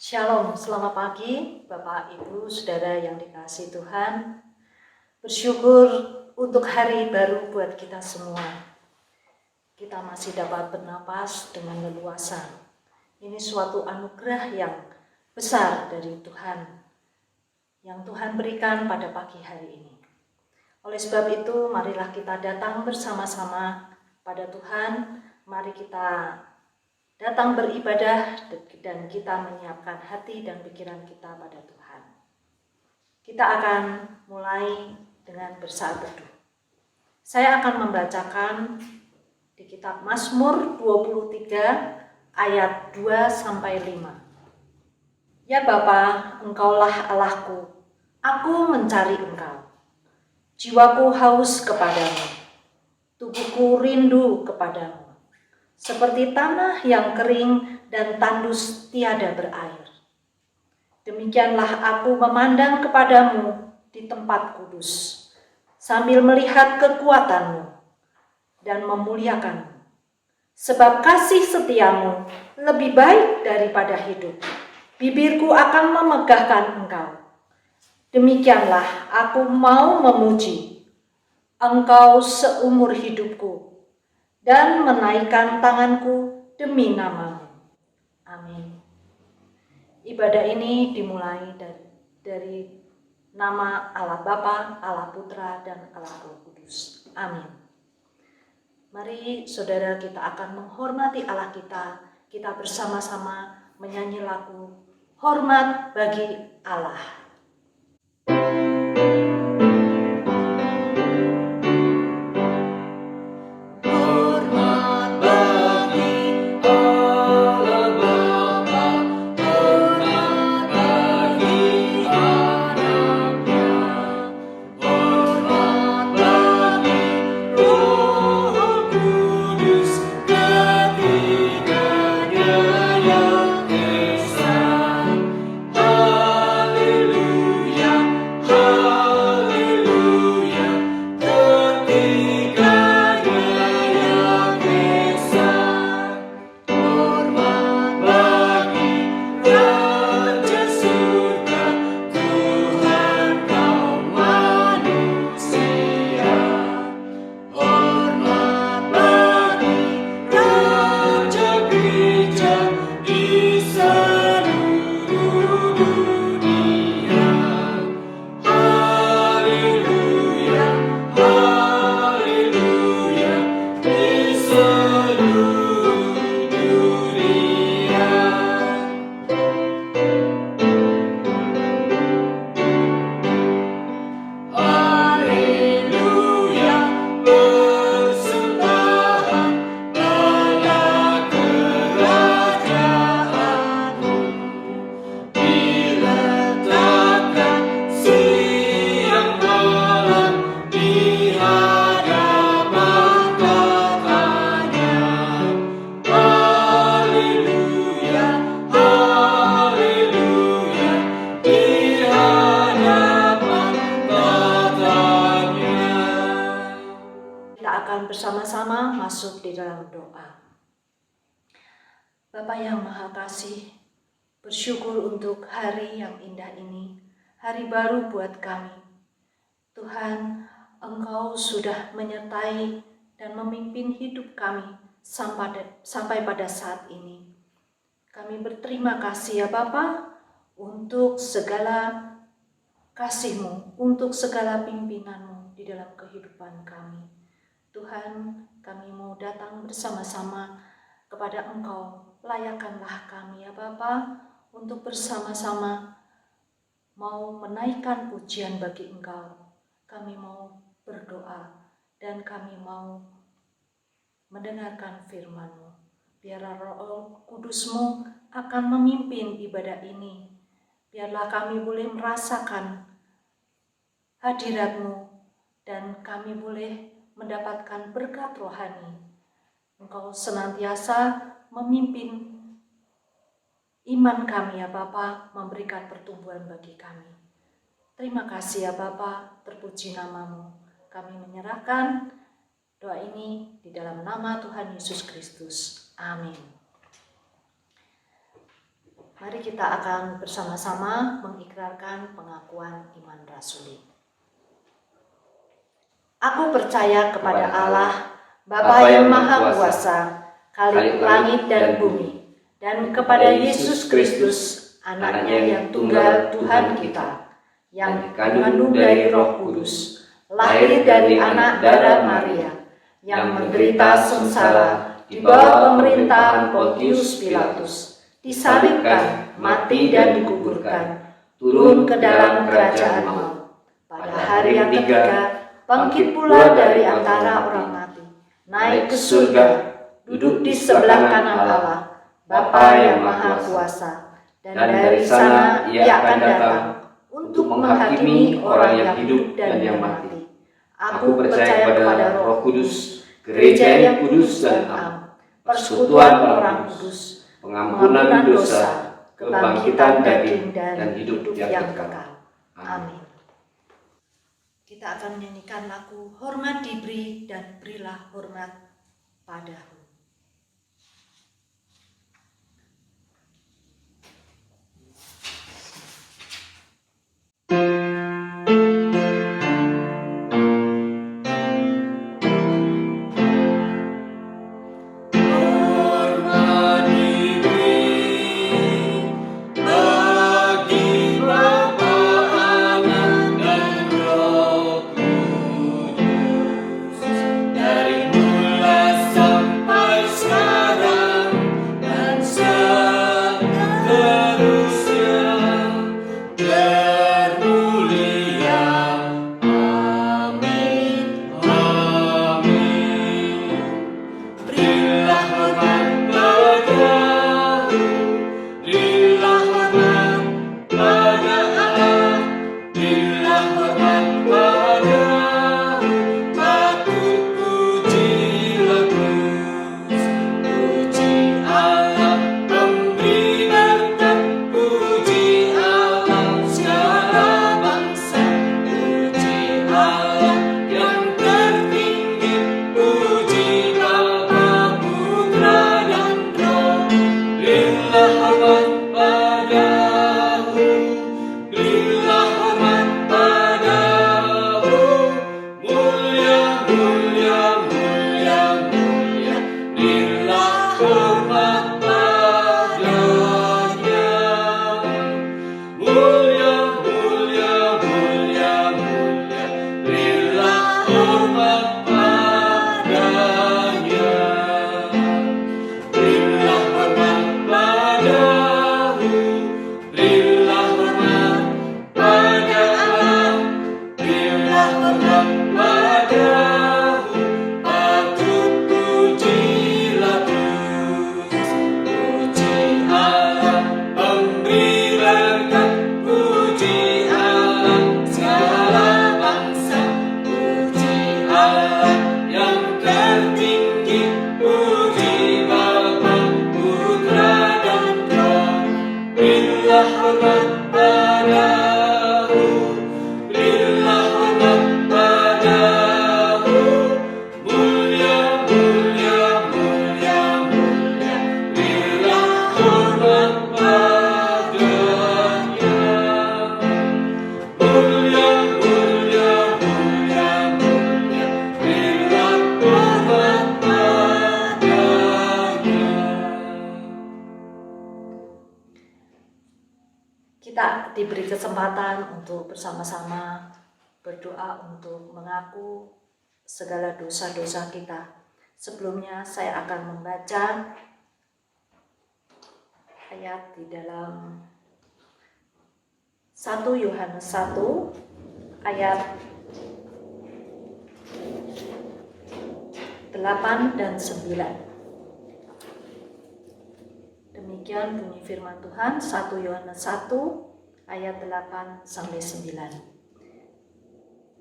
Shalom, selamat pagi Bapak, Ibu, Saudara yang dikasihi Tuhan. Bersyukur untuk hari baru buat kita semua. Kita masih dapat bernapas dengan leluasa. Ini suatu anugerah yang besar dari Tuhan, yang Tuhan berikan pada pagi hari ini. Oleh sebab itu, marilah kita datang bersama-sama pada Tuhan. Mari kita datang beribadah dan kita menyiapkan hati dan pikiran kita pada Tuhan. Kita akan mulai dengan bersaat teduh. Saya akan membacakan di kitab Mazmur 23 ayat 2-5. Ya Bapa, Engkaulah Allahku, aku mencari Engkau. Jiwaku haus kepadamu, tubuhku rindu kepadamu. Seperti tanah yang kering dan tandus tiada berair. Demikianlah aku memandang kepadamu di tempat kudus, sambil melihat kekuatanmu dan memuliakanmu. Sebab kasih setiamu lebih baik daripada hidup. Bibirku akan memegahkan engkau. Demikianlah aku mau memuji engkau seumur hidupku dan menaikkan tanganku demi namamu. Amin. Ibadah ini dimulai dari nama Allah Bapa, Allah Putra, dan Allah Roh Kudus. Amin. Mari saudara, kita akan menghormati Allah kita. Kita bersama-sama menyanyi lagu Hormat bagi Allah. Bersama-sama masuk di dalam doa. Bapa yang Maha Kasih, bersyukur untuk hari yang indah ini, hari baru buat kami. Tuhan, Engkau sudah menyertai dan memimpin hidup kami sampai pada saat ini. Kami berterima kasih ya Bapa untuk segala kasih-Mu, untuk segala pimpinan-Mu di dalam kehidupan kami. Tuhan, kami mau datang bersama-sama kepada Engkau. Layakanlah kami ya Bapa untuk bersama-sama mau menaikkan pujian bagi Engkau. Kami mau berdoa dan kami mau mendengarkan firman-Mu. Biarlah Roh Kudus-Mu akan memimpin ibadah ini. Biarlah kami boleh merasakan hadirat-Mu dan kami boleh mendapatkan berkat rohani. Engkau senantiasa memimpin iman kami ya Bapa, memberikan pertumbuhan bagi kami. Terima kasih ya Bapa, terpuji namamu. Kami menyerahkan doa ini di dalam nama Tuhan Yesus Kristus. Amin. Mari kita akan bersama-sama mengikrarkan pengakuan iman rasuli. Aku percaya kepada Allah, Bapa yang Maha Kuasa, Khalik langit dan bumi, dan kepada Yesus Kristus, Anaknya yang tunggal Tuhan kita, yang dikandung dari Roh Kudus, lahir dari anak darah Maria, yang menderita sengsara di bawah pemerintahan Pontius Pilatus, disalibkan, mati dan dikuburkan, turun ke dalam kerajaan maut. Pada hari yang ketiga, bangkit pula dari antara orang mati, naik ke surga, duduk di sebelah kanan Allah, Bapa yang Maha Kuasa, dan dari sana Ia akan datang untuk menghakimi orang yang hidup dan yang mati. Aku percaya kepada Roh Kudus, gereja yang kudus dan am, persekutuan orang kudus, pengampunan dosa, kebangkitan daging, dan hidup yang kekal. Amin. Kita akan menyanyikan lagu Hormat Diberi dan Berilah Hormat Padamu. Kita diberi kesempatan untuk bersama-sama berdoa untuk mengaku segala dosa-dosa kita. Sebelumnya saya akan membaca ayat di dalam 1 Yohanes 1 ayat 8 dan 9. Demikian bunyi firman Tuhan 1 Yohanes 1 ayat 8 sampai 9.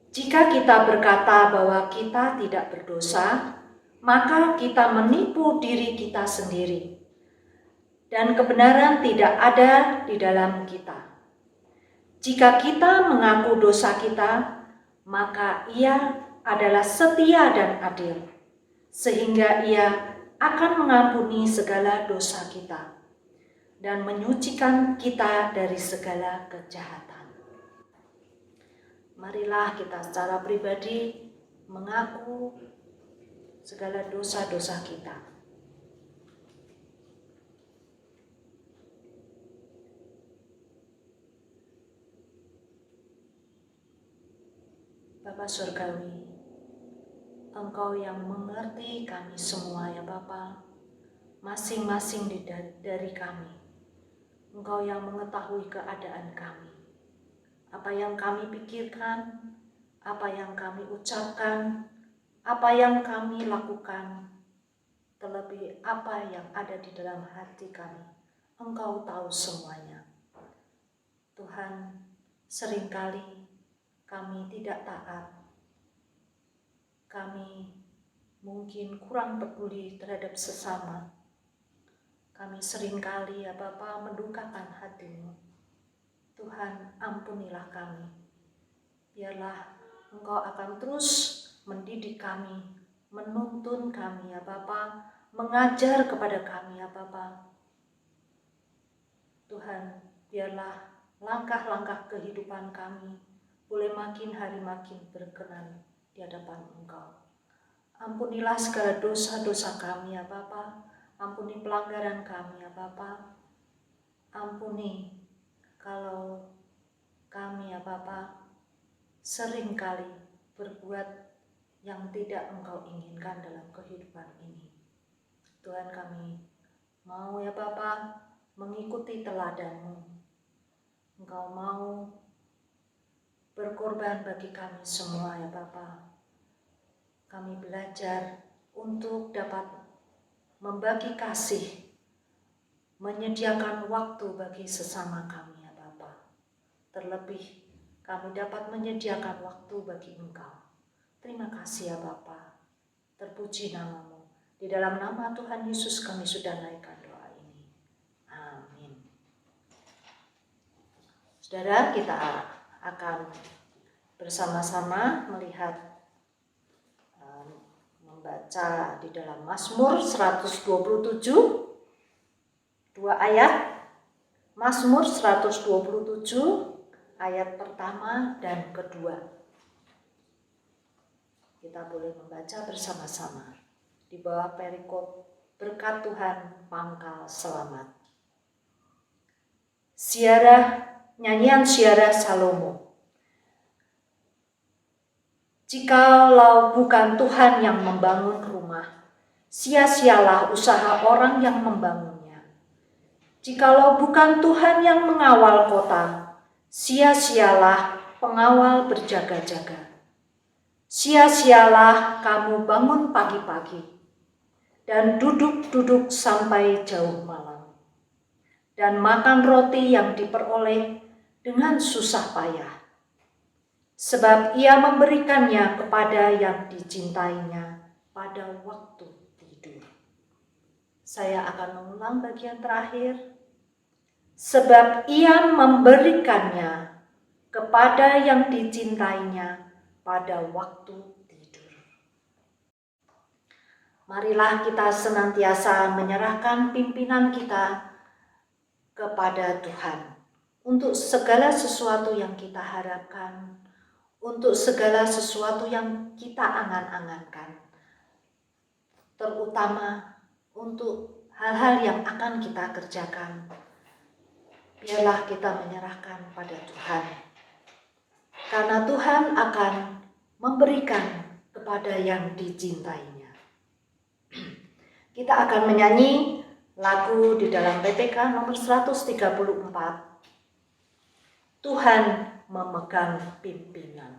Jika kita berkata bahwa kita tidak berdosa, maka kita menipu diri kita sendiri, dan kebenaran tidak ada di dalam kita. Jika kita mengaku dosa kita, maka Ia adalah setia dan adil, sehingga Ia akan mengampuni segala dosa kita. dan menyucikan kita dari segala kejahatan. Marilah kita secara pribadi mengaku segala dosa-dosa kita. Bapa Surgawi, Engkau yang mengerti kami semua ya Bapa, masing-masing dari kami. Engkau yang mengetahui keadaan kami, apa yang kami pikirkan, apa yang kami ucapkan, apa yang kami lakukan, terlebih apa yang ada di dalam hati kami. Engkau tahu semuanya. Tuhan, seringkali kami tidak taat. Kami mungkin kurang peduli terhadap sesama. Kami seringkali ya Bapa mendukakan hati-Mu. Tuhan, ampunilah kami. Biarlah Engkau akan terus mendidik kami, menuntun kami ya Bapa, mengajar kepada kami ya Bapa. Tuhan, biarlah langkah-langkah kehidupan kami boleh makin hari makin berkenan di hadapan Engkau. Ampunilah segala dosa-dosa kami ya Bapa. Ampuni pelanggaran kami ya Bapa. Ampuni kalau kami ya Bapa seringkali berbuat yang tidak Engkau inginkan dalam kehidupan ini. Tuhan, kami mau ya Bapa mengikuti teladan-Mu. Engkau mau berkorban bagi kami semua ya Bapa. Kami belajar untuk dapat membagi kasih, menyediakan waktu bagi sesama kami ya Bapa. Terlebih kami dapat menyediakan waktu bagi Engkau. Terima kasih ya Bapa. Terpuji nama-Mu. Di dalam nama Tuhan Yesus kami sudah naikkan doa ini. Amin. Saudara, kita akan bersama-sama melihat membaca di dalam Mazmur 127 dua ayat. Mazmur 127 ayat pertama dan kedua. Kita boleh membaca bersama-sama di bawah perikop berkat Tuhan pangkal selamat. Nyanyian Siara Salomo. Jikalau bukan Tuhan yang membangun rumah, sia-sialah usaha orang yang membangunnya. Jikalau bukan Tuhan yang mengawal kota, sia-sialah pengawal berjaga-jaga. Sia-sialah kamu bangun pagi-pagi dan duduk-duduk sampai jauh malam, dan makan roti yang diperoleh dengan susah payah. Sebab ia memberikannya kepada yang dicintainya pada waktu tidur. Saya akan mengulang bagian terakhir. Sebab ia memberikannya kepada yang dicintainya pada waktu tidur. Marilah kita senantiasa menyerahkan pimpinan kita kepada Tuhan untuk segala sesuatu yang kita harapkan, untuk segala sesuatu yang kita angan-angankan, terutama untuk hal-hal yang akan kita kerjakan. Biarlah kita menyerahkan pada Tuhan, karena Tuhan akan memberikan kepada yang dicintainya. Kita akan menyanyi lagu di dalam PPK nomor 134, Tuhan memegang pimpinan.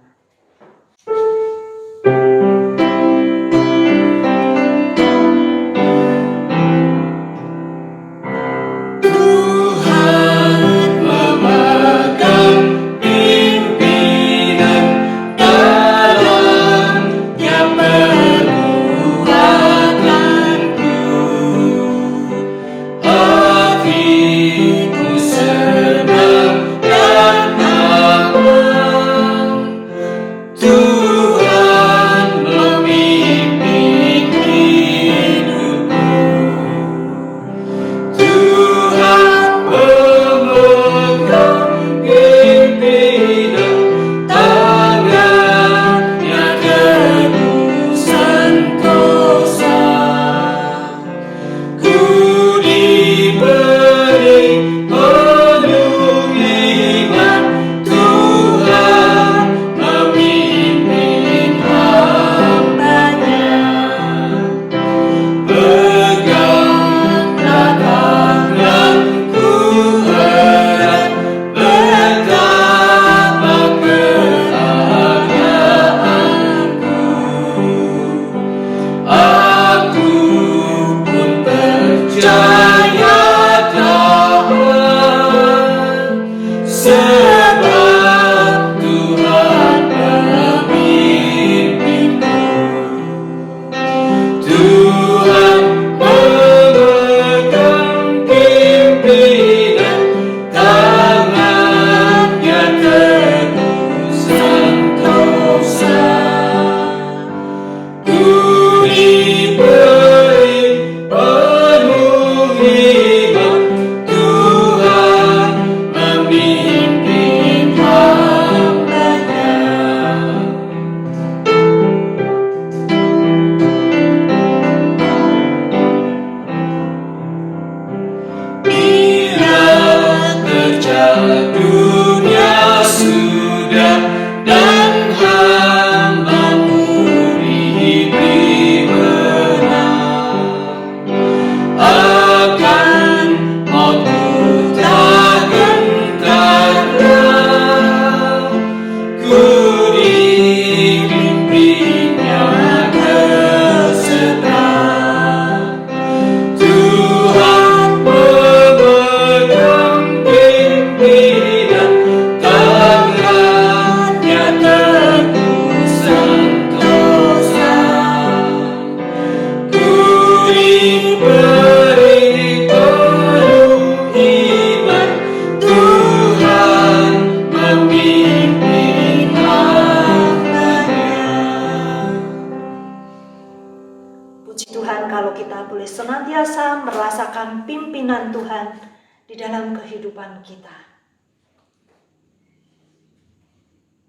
di dalam kehidupan kita.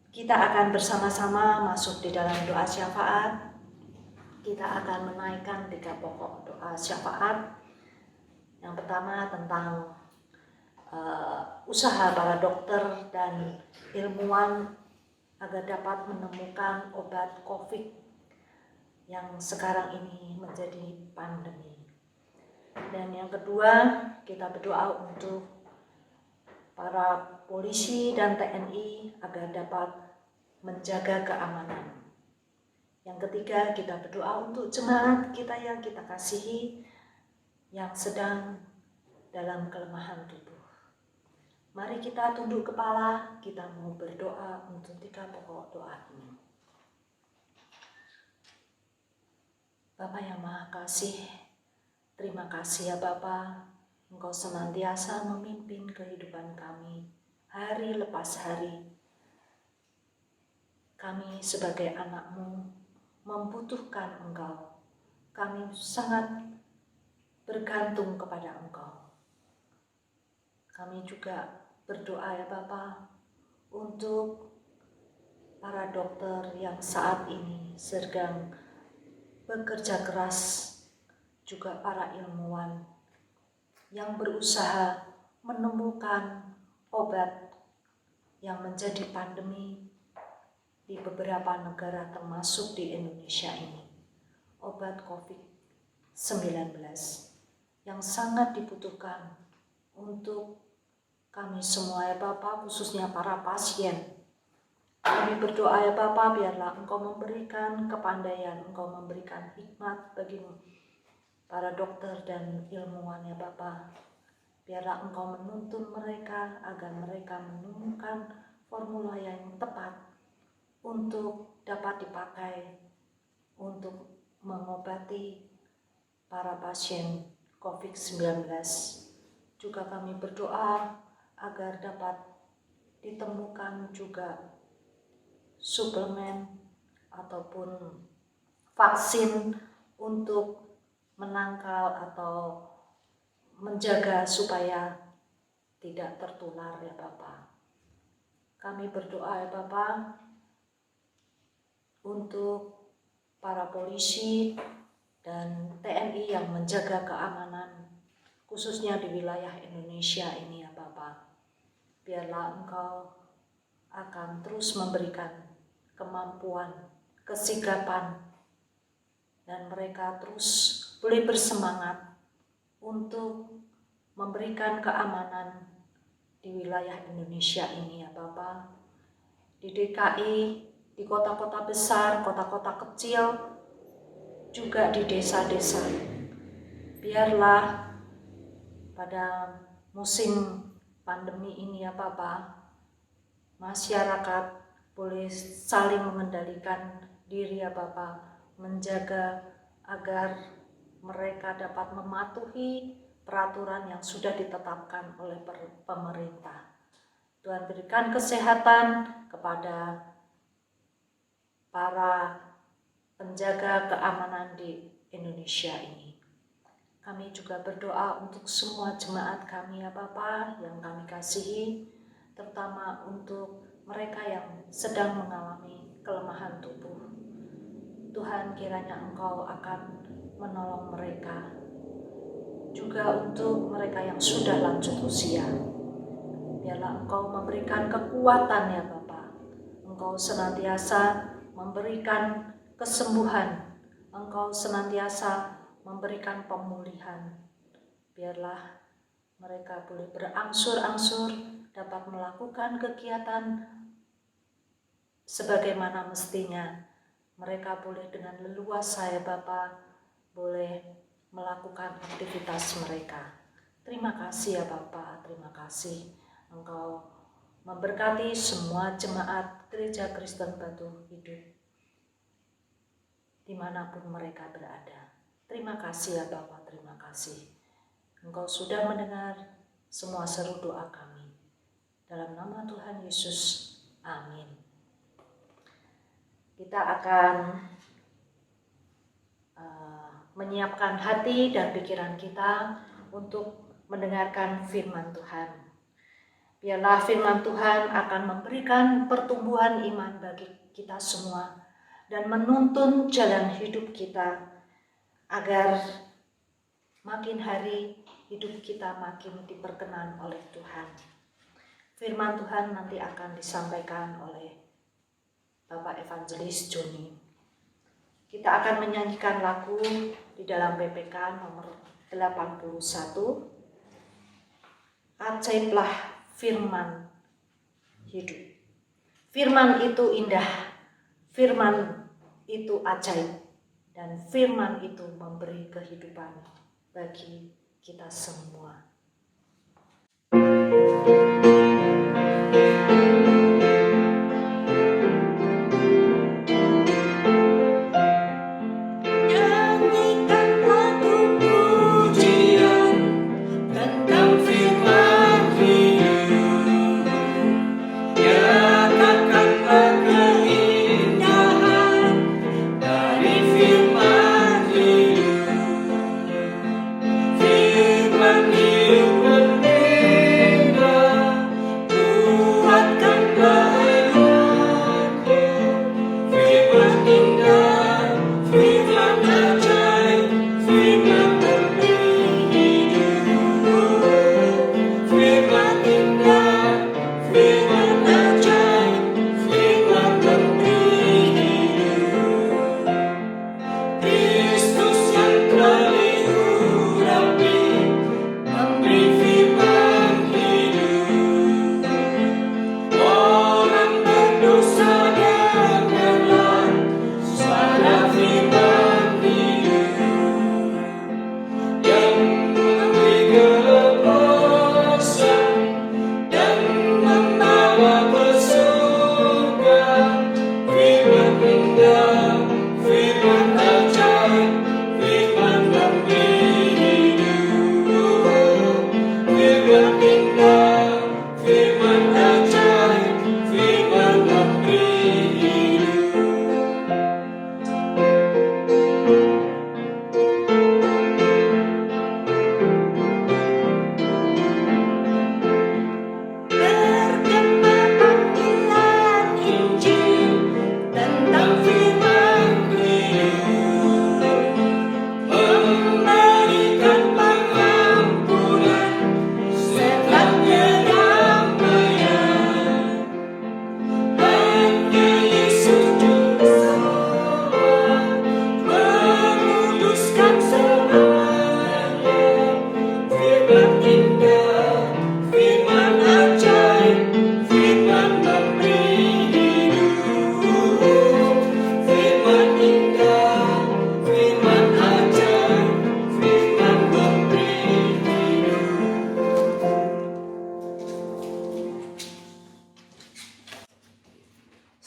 Kita akan bersama-sama masuk di dalam doa syafaat. Kita akan menaikkan 3 pokok doa syafaat. Yang pertama tentang usaha para dokter dan ilmuwan agar dapat menemukan obat COVID yang sekarang ini menjadi pandemi. Dan yang kedua, kita berdoa untuk para polisi dan TNI agar dapat menjaga keamanan. Yang ketiga, kita berdoa untuk jemaat kita yang kita kasihi yang sedang dalam kelemahan tubuh. Mari kita tunduk kepala, kita mau berdoa untuk 3 pokok doa ini. Bapa yang Maha Kasih, terima kasih ya Bapa, Engkau senantiasa memimpin kehidupan kami hari lepas hari. Kami sebagai anak-Mu membutuhkan Engkau. Kami sangat bergantung kepada Engkau. Kami juga berdoa ya Bapa untuk para dokter yang saat ini sedang bekerja keras, juga para ilmuwan yang berusaha menemukan obat yang menjadi pandemi di beberapa negara termasuk di Indonesia ini. Obat COVID-19 yang sangat dibutuhkan untuk kami semua ya Bapa, khususnya para pasien. Kami berdoa ya Bapa, biarlah Engkau memberikan kepandaian, Engkau memberikan hikmat bagi para dokter dan ilmuwan ya Bapa. Biarlah Engkau menuntun mereka agar mereka menemukan formula yang tepat untuk dapat dipakai untuk mengobati para pasien COVID-19. Juga kami berdoa agar dapat ditemukan juga suplemen ataupun vaksin untuk menangkal atau menjaga supaya tidak tertular ya Bapa. Kami berdoa ya Bapa untuk para polisi dan TNI yang menjaga keamanan khususnya di wilayah Indonesia ini ya Bapa. Biarlah Engkau akan terus memberikan kemampuan, kesigapan, dan mereka terus boleh bersemangat untuk memberikan keamanan di wilayah Indonesia ini ya Bapa. Di DKI, di kota-kota besar, kota-kota kecil, juga di desa-desa. Biarlah pada musim pandemi ini ya Bapa, masyarakat boleh saling mengendalikan diri ya Bapa, menjaga agar mereka dapat mematuhi peraturan yang sudah ditetapkan oleh pemerintah. Tuhan berikan kesehatan kepada para penjaga keamanan di Indonesia ini. Kami juga berdoa untuk semua jemaat kami ya Bapa yang kami kasihi, terutama untuk mereka yang sedang mengalami kelemahan tubuh. Tuhan, kiranya Engkau akan menolong mereka. Juga untuk mereka yang sudah lanjut usia. Biarlah Engkau memberikan kekuatan ya Bapa. Engkau senantiasa memberikan kesembuhan. Engkau senantiasa memberikan pemulihan. Biarlah mereka boleh berangsur-angsur dapat melakukan kegiatan sebagaimana mestinya. Mereka boleh dengan leluasa ya Bapa, boleh melakukan aktivitas mereka. Terima kasih ya Bapa, terima kasih Engkau memberkati semua jemaat Gereja Kristen Batu Hidup dimanapun mereka berada. Terima kasih ya Bapa, terima kasih. Engkau sudah mendengar semua seru doa kami. Dalam nama Tuhan Yesus, amin. Kita akan menyiapkan hati dan pikiran kita untuk mendengarkan firman Tuhan. Biarlah firman Tuhan akan memberikan pertumbuhan iman bagi kita semua dan menuntun jalan hidup kita agar makin hari hidup kita makin diperkenan oleh Tuhan. Firman Tuhan nanti akan disampaikan oleh Bapak Evangelis Joni. Kita akan menyanyikan lagu di dalam PPK nomor 81. Ajaiblah firman hidup. Firman itu indah, firman itu ajaib, dan firman itu memberi kehidupan bagi kita semua.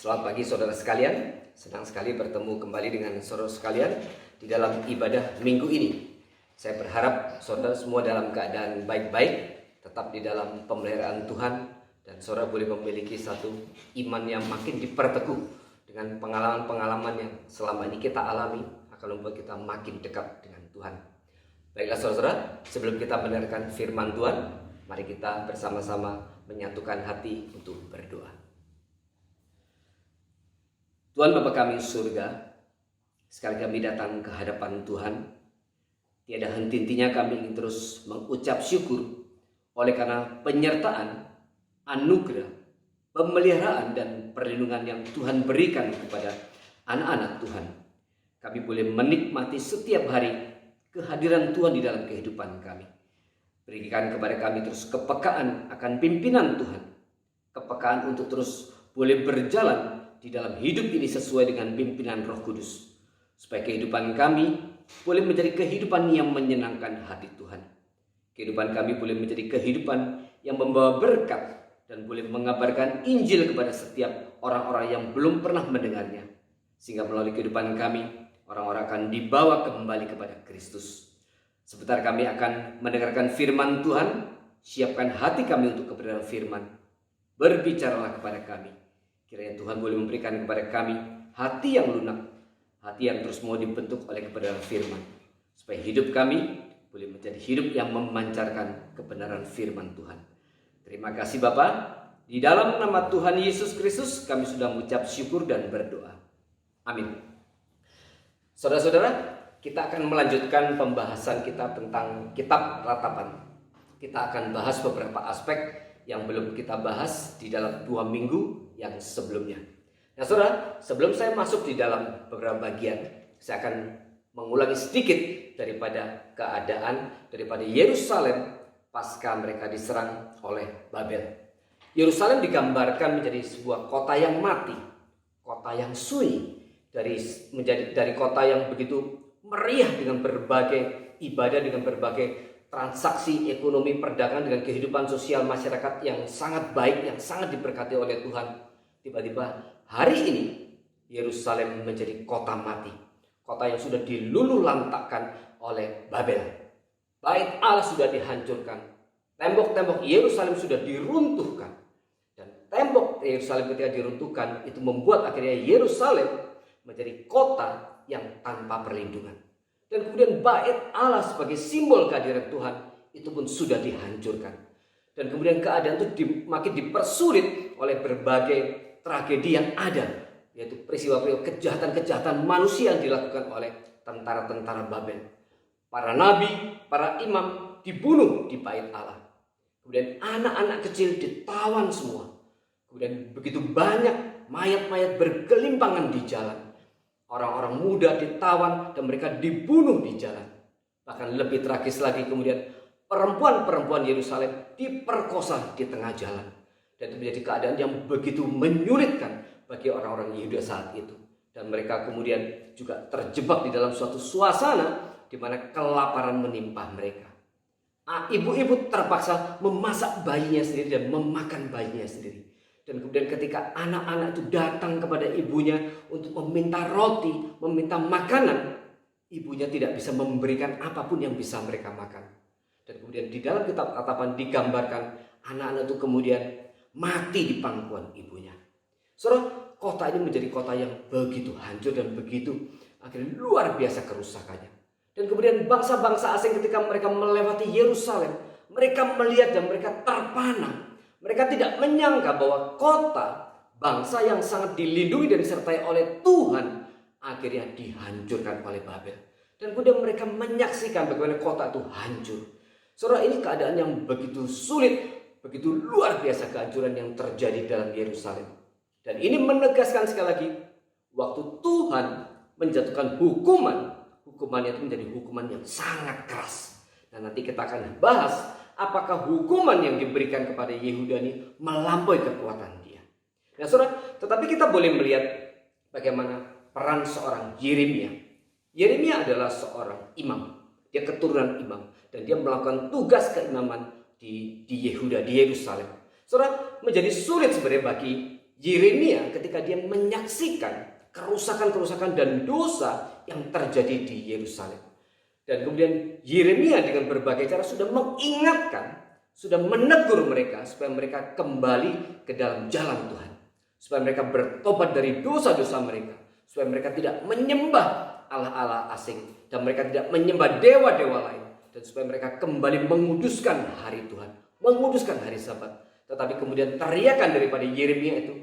Selamat pagi saudara sekalian, senang sekali bertemu kembali dengan saudara sekalian di dalam ibadah minggu ini. Saya berharap saudara semua dalam keadaan baik-baik, tetap di dalam pemeliharaan Tuhan, dan saudara boleh memiliki satu iman yang makin diperteguh dengan pengalaman-pengalaman yang selama ini kita alami akan membuat kita makin dekat dengan Tuhan. Baiklah saudara, sebelum kita mendengarkan firman Tuhan, mari kita bersama-sama menyatukan hati untuk berdoa. Tuhan Bapa kami surga, sekali kami datang ke hadapan Tuhan, tiada henti-hentinya kami ingin terus mengucap syukur oleh karena penyertaan, anugerah, pemeliharaan dan perlindungan yang Tuhan berikan kepada anak-anak Tuhan. Kami boleh menikmati setiap hari kehadiran Tuhan di dalam kehidupan kami. Berikan kepada kami terus kepekaan akan pimpinan Tuhan, kepekaan untuk terus boleh berjalan di dalam hidup ini sesuai dengan pimpinan Roh Kudus, supaya kehidupan kami boleh menjadi kehidupan yang menyenangkan hati Tuhan. Kehidupan kami boleh menjadi kehidupan yang membawa berkat dan boleh mengabarkan Injil kepada setiap orang-orang yang belum pernah mendengarnya, sehingga melalui kehidupan kami orang-orang akan dibawa kembali kepada Kristus. Sebentar kami akan mendengarkan firman Tuhan. Siapkan hati kami untuk kebenaran firman. Berbicaralah kepada kami. Kiranya Tuhan boleh memberikan kepada kami hati yang lunak, hati yang terus mau dibentuk oleh kebenaran firman, supaya hidup kami boleh menjadi hidup yang memancarkan kebenaran firman Tuhan. Terima kasih Bapa. Di dalam nama Tuhan Yesus Kristus kami sudah mengucap syukur dan berdoa. Amin. Saudara-saudara, kita akan melanjutkan pembahasan kita tentang kitab Ratapan. Kita akan bahas beberapa aspek yang belum kita bahas di dalam 2 minggu yang sebelumnya. Nah saudara, sebelum saya masuk di dalam beberapa bagian, saya akan mengulangi sedikit daripada keadaan daripada Yerusalem pasca mereka diserang oleh Babel. Yerusalem digambarkan menjadi sebuah kota yang mati, kota yang sunyi, dari kota yang begitu meriah dengan berbagai ibadah, dengan berbagai transaksi ekonomi perdagangan, dengan kehidupan sosial masyarakat yang sangat baik, yang sangat diberkati oleh Tuhan. Tiba-tiba hari ini Yerusalem menjadi kota mati, kota yang sudah diluluhlantahkan oleh Babel. Bait Allah sudah dihancurkan, tembok-tembok Yerusalem sudah diruntuhkan. Tembok Yerusalem ketika diruntuhkan itu membuat akhirnya Yerusalem menjadi kota yang tanpa perlindungan. Dan kemudian bait Allah sebagai simbol kehadiran Tuhan itu pun sudah dihancurkan. Dan kemudian keadaan itu makin dipersulit oleh berbagai tragedi yang ada, yaitu peristiwa-peristiwa kejahatan-kejahatan manusia yang dilakukan oleh tentara-tentara Babel. Para nabi, para imam dibunuh di bait Allah. Kemudian anak-anak kecil ditawan semua. Kemudian begitu banyak mayat-mayat bergelimpangan di jalan. Orang-orang muda ditawan dan mereka dibunuh di jalan. Bahkan lebih tragis lagi kemudian perempuan-perempuan Yerusalem diperkosa di tengah jalan. Dan itu menjadi keadaan yang begitu menyulitkan bagi orang-orang Yehuda saat itu. Dan mereka kemudian juga terjebak di dalam suatu suasana di mana kelaparan menimpa mereka. Ibu-ibu terpaksa memasak bayinya sendiri dan memakan bayinya sendiri. Dan kemudian ketika anak-anak itu datang kepada ibunya untuk meminta roti, meminta makanan, ibunya tidak bisa memberikan apapun yang bisa mereka makan. Dan kemudian di dalam kitab Ratapan digambarkan anak-anak itu kemudian mati di pangkuan ibunya. Saudara, kota ini menjadi kota yang begitu hancur dan begitu akhirnya luar biasa kerusakannya. Dan kemudian bangsa-bangsa asing ketika mereka melewati Yerusalem, mereka melihat dan mereka terpana. Mereka tidak menyangka bahwa kota, bangsa yang sangat dilindungi dan disertai oleh Tuhan, akhirnya dihancurkan oleh Babel. Dan kemudian mereka menyaksikan bagaimana kota itu hancur. Saudara, ini keadaan yang begitu sulit, begitu luar biasa kehancuran yang terjadi dalam Yerusalem. Dan ini menegaskan sekali lagi, waktu Tuhan menjatuhkan hukumannya itu menjadi hukuman yang sangat keras. Dan nanti kita akan bahas apakah hukuman yang diberikan kepada Yehuda ini melampaui kekuatan dia. Nah saudara, tetapi kita boleh melihat bagaimana peran seorang Yeremia. Yeremia adalah seorang imam. Dia keturunan imam. Dan dia melakukan tugas keimaman di Yehuda, di Yerusalem. Saudara, menjadi sulit sebenarnya bagi Yeremia ketika dia menyaksikan kerusakan-kerusakan dan dosa yang terjadi di Yerusalem. Dan kemudian Yeremia dengan berbagai cara sudah mengingatkan, sudah menegur mereka supaya mereka kembali ke dalam jalan Tuhan. Supaya mereka bertobat dari dosa-dosa mereka. Supaya mereka tidak menyembah Allah-Allah asing. Dan mereka tidak menyembah dewa-dewa lain. Dan supaya mereka kembali menguduskan hari Tuhan. Menguduskan hari Sabat. Tetapi kemudian teriakan daripada Yeremia itu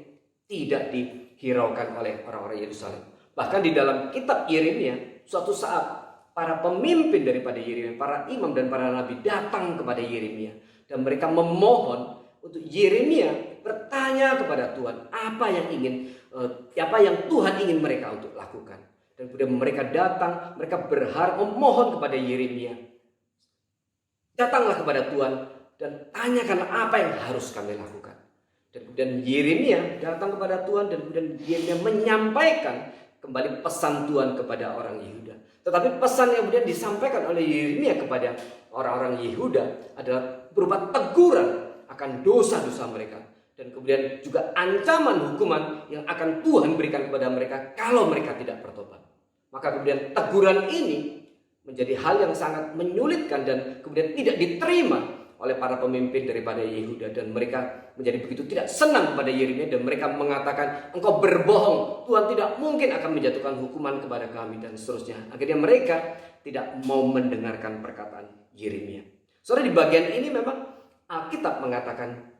tidak dihiraukan oleh orang-orang Yerusalem. Bahkan di dalam kitab Yeremia, suatu saat para pemimpin daripada Yeremia, para imam dan para nabi datang kepada Yeremia. Dan mereka memohon untuk Yeremia bertanya kepada Tuhan apa yang Tuhan ingin mereka untuk lakukan. Dan kemudian mereka datang, mereka berharap memohon kepada Yeremia. Datanglah kepada Tuhan dan tanyakan apa yang harus kami lakukan. Dan kemudian Yeremia datang kepada Tuhan dan kemudian Yeremia menyampaikan kembali pesan Tuhan kepada orang Yehuda. Tetapi pesan yang kemudian disampaikan oleh Yeremia kepada orang-orang Yehuda adalah berupa teguran akan dosa-dosa mereka. Dan kemudian juga ancaman hukuman yang akan Tuhan berikan kepada mereka kalau mereka tidak bertobat. Maka kemudian teguran ini menjadi hal yang sangat menyulitkan dan kemudian tidak diterima oleh para pemimpin daripada Yehuda. Dan mereka menjadi begitu tidak senang kepada Yeremia dan mereka mengatakan, engkau berbohong, Tuhan tidak mungkin akan menjatuhkan hukuman kepada kami dan seterusnya. Akhirnya mereka tidak mau mendengarkan perkataan Yeremia. Saudara, di bagian ini memang Alkitab mengatakan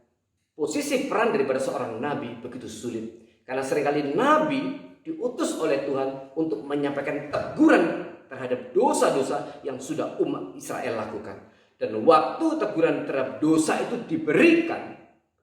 posisi peran daripada seorang nabi begitu sulit. Karena seringkali nabi diutus oleh Tuhan untuk menyampaikan teguran terhadap dosa-dosa yang sudah umat Israel lakukan. Dan waktu teguran terhadap dosa itu diberikan,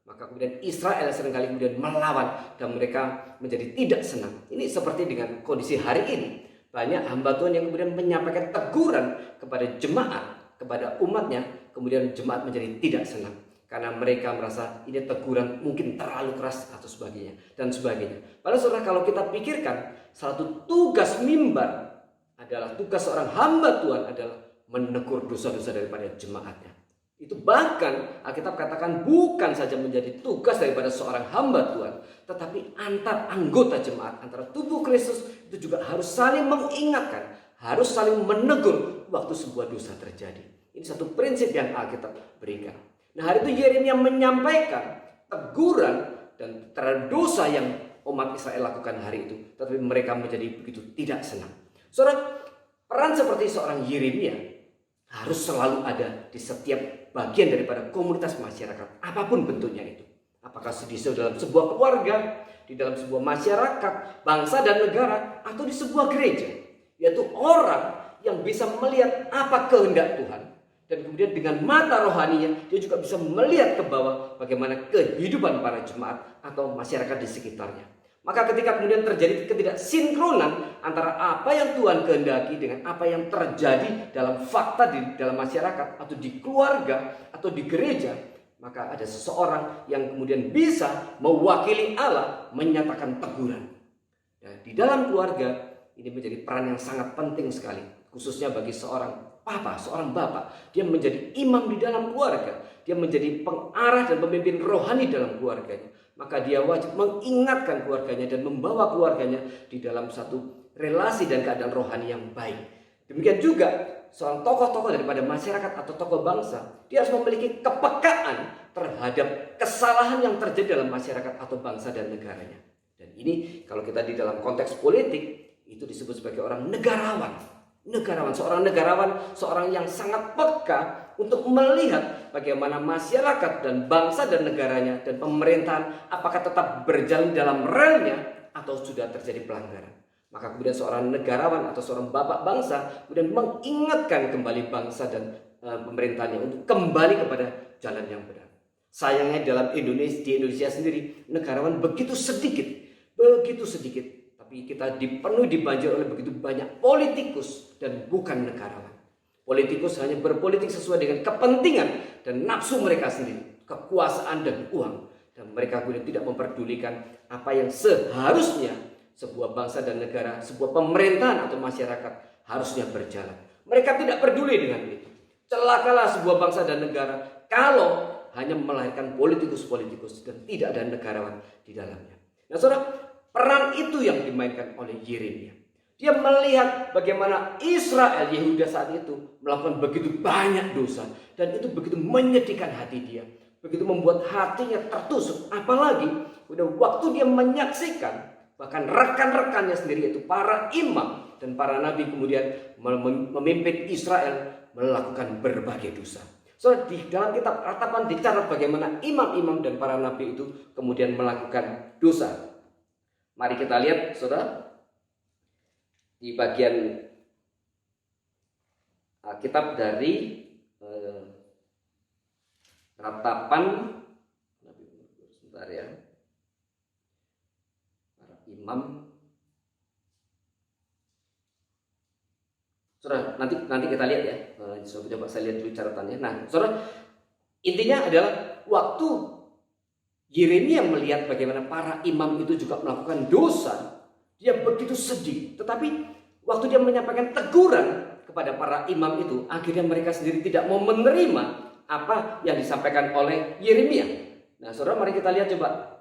maka kemudian Israel seringkali kemudian melawan dan mereka menjadi tidak senang. Ini seperti dengan kondisi hari ini. Banyak hamba Tuhan yang kemudian menyampaikan teguran kepada jemaat, kepada umatnya, kemudian jemaat menjadi tidak senang. Karena mereka merasa ini teguran mungkin terlalu keras atau sebagainya dan sebagainya. Padahal saudara, kalau kita pikirkan, satu tugas mimbar adalah tugas seorang hamba Tuhan adalah menegur dosa-dosa daripada jemaatnya. Itu bahkan Alkitab katakan bukan saja menjadi tugas daripada seorang hamba Tuhan, tetapi antar anggota jemaat, antara tubuh Kristus itu juga harus saling mengingatkan, harus saling menegur waktu sebuah dosa terjadi. Ini satu prinsip yang Alkitab berikan. Nah, hari itu Yeremia menyampaikan teguran dan terhadap dosa yang umat Israel lakukan hari itu, tetapi mereka menjadi begitu tidak senang. Saudara, peran seperti seorang Yeremia harus selalu ada di setiap bagian daripada komunitas masyarakat, apapun bentuknya itu. Apakah di dalam sebuah keluarga, di dalam sebuah masyarakat, bangsa dan negara, atau di sebuah gereja. Yaitu orang yang bisa melihat apa kehendak Tuhan. Dan kemudian dengan mata rohaninya, dia juga bisa melihat ke bawah bagaimana kehidupan para jemaat atau masyarakat di sekitarnya. Maka ketika kemudian terjadi ketidaksinkronan antara apa yang Tuhan kehendaki dengan apa yang terjadi dalam fakta di dalam masyarakat atau di keluarga atau di gereja, maka ada seseorang yang kemudian bisa mewakili Allah menyatakan teguran. Dan di dalam keluarga ini menjadi peran yang sangat penting sekali, khususnya bagi seorang papa, seorang bapak. Dia menjadi imam di dalam keluarga, dia menjadi pengarah dan pemimpin rohani dalam keluarganya. Maka dia wajib mengingatkan keluarganya dan membawa keluarganya di dalam satu relasi dan keadaan rohani yang baik. Demikian juga seorang tokoh-tokoh daripada masyarakat atau tokoh bangsa, dia harus memiliki kepekaan terhadap kesalahan yang terjadi dalam masyarakat atau bangsa dan negaranya. Dan ini kalau kita di dalam konteks politik, itu disebut sebagai orang negarawan. Seorang negarawan, seorang yang sangat peka untuk melihat bagaimana masyarakat dan bangsa dan negaranya dan pemerintahan apakah tetap berjalan dalam relnya atau sudah terjadi pelanggaran. Maka kemudian seorang negarawan atau seorang bapak bangsa kemudian mengingatkan kembali bangsa dan pemerintahannya untuk kembali kepada jalan yang benar. Sayangnya di Indonesia sendiri negarawan begitu sedikit. Tapi kita dibanjir oleh begitu banyak politikus dan bukan negarawan. Politikus hanya berpolitik sesuai dengan kepentingan dan nafsu mereka sendiri, kekuasaan dan uang. Dan mereka kemudian tidak memperdulikan apa yang seharusnya sebuah bangsa dan negara, sebuah pemerintahan atau masyarakat harusnya berjalan. Mereka tidak peduli dengan itu. Celakalah sebuah bangsa dan negara kalau hanya melahirkan politikus-politikus dan tidak ada negarawan di dalamnya. Nah, saudara, peran itu yang dimainkan oleh Yeremia. Dia melihat bagaimana Israel, Yehuda saat itu melakukan begitu banyak dosa. Dan itu begitu menyedihkan hati dia. Begitu membuat hatinya tertusuk. Apalagi udah waktu dia menyaksikan bahkan rekan-rekannya sendiri, yaitu para imam dan para nabi kemudian memimpin Israel melakukan berbagai dosa. So, di dalam kitab Ratapan dicatat bagaimana imam-imam dan para nabi itu kemudian melakukan dosa. Mari kita lihat, saudara, di bagian kitab dari Ratapan, sebentar ya, para imam. Saudara, nanti kita lihat ya. Coba saya lihat dulu catatannya. Nah, saudara, intinya adalah waktu Yeremia melihat bagaimana para imam itu juga melakukan dosa, dia begitu sedih. Tetapi waktu dia menyampaikan teguran kepada para imam itu, akhirnya mereka sendiri tidak mau menerima apa yang disampaikan oleh Yeremia. Nah, saudara, mari kita lihat coba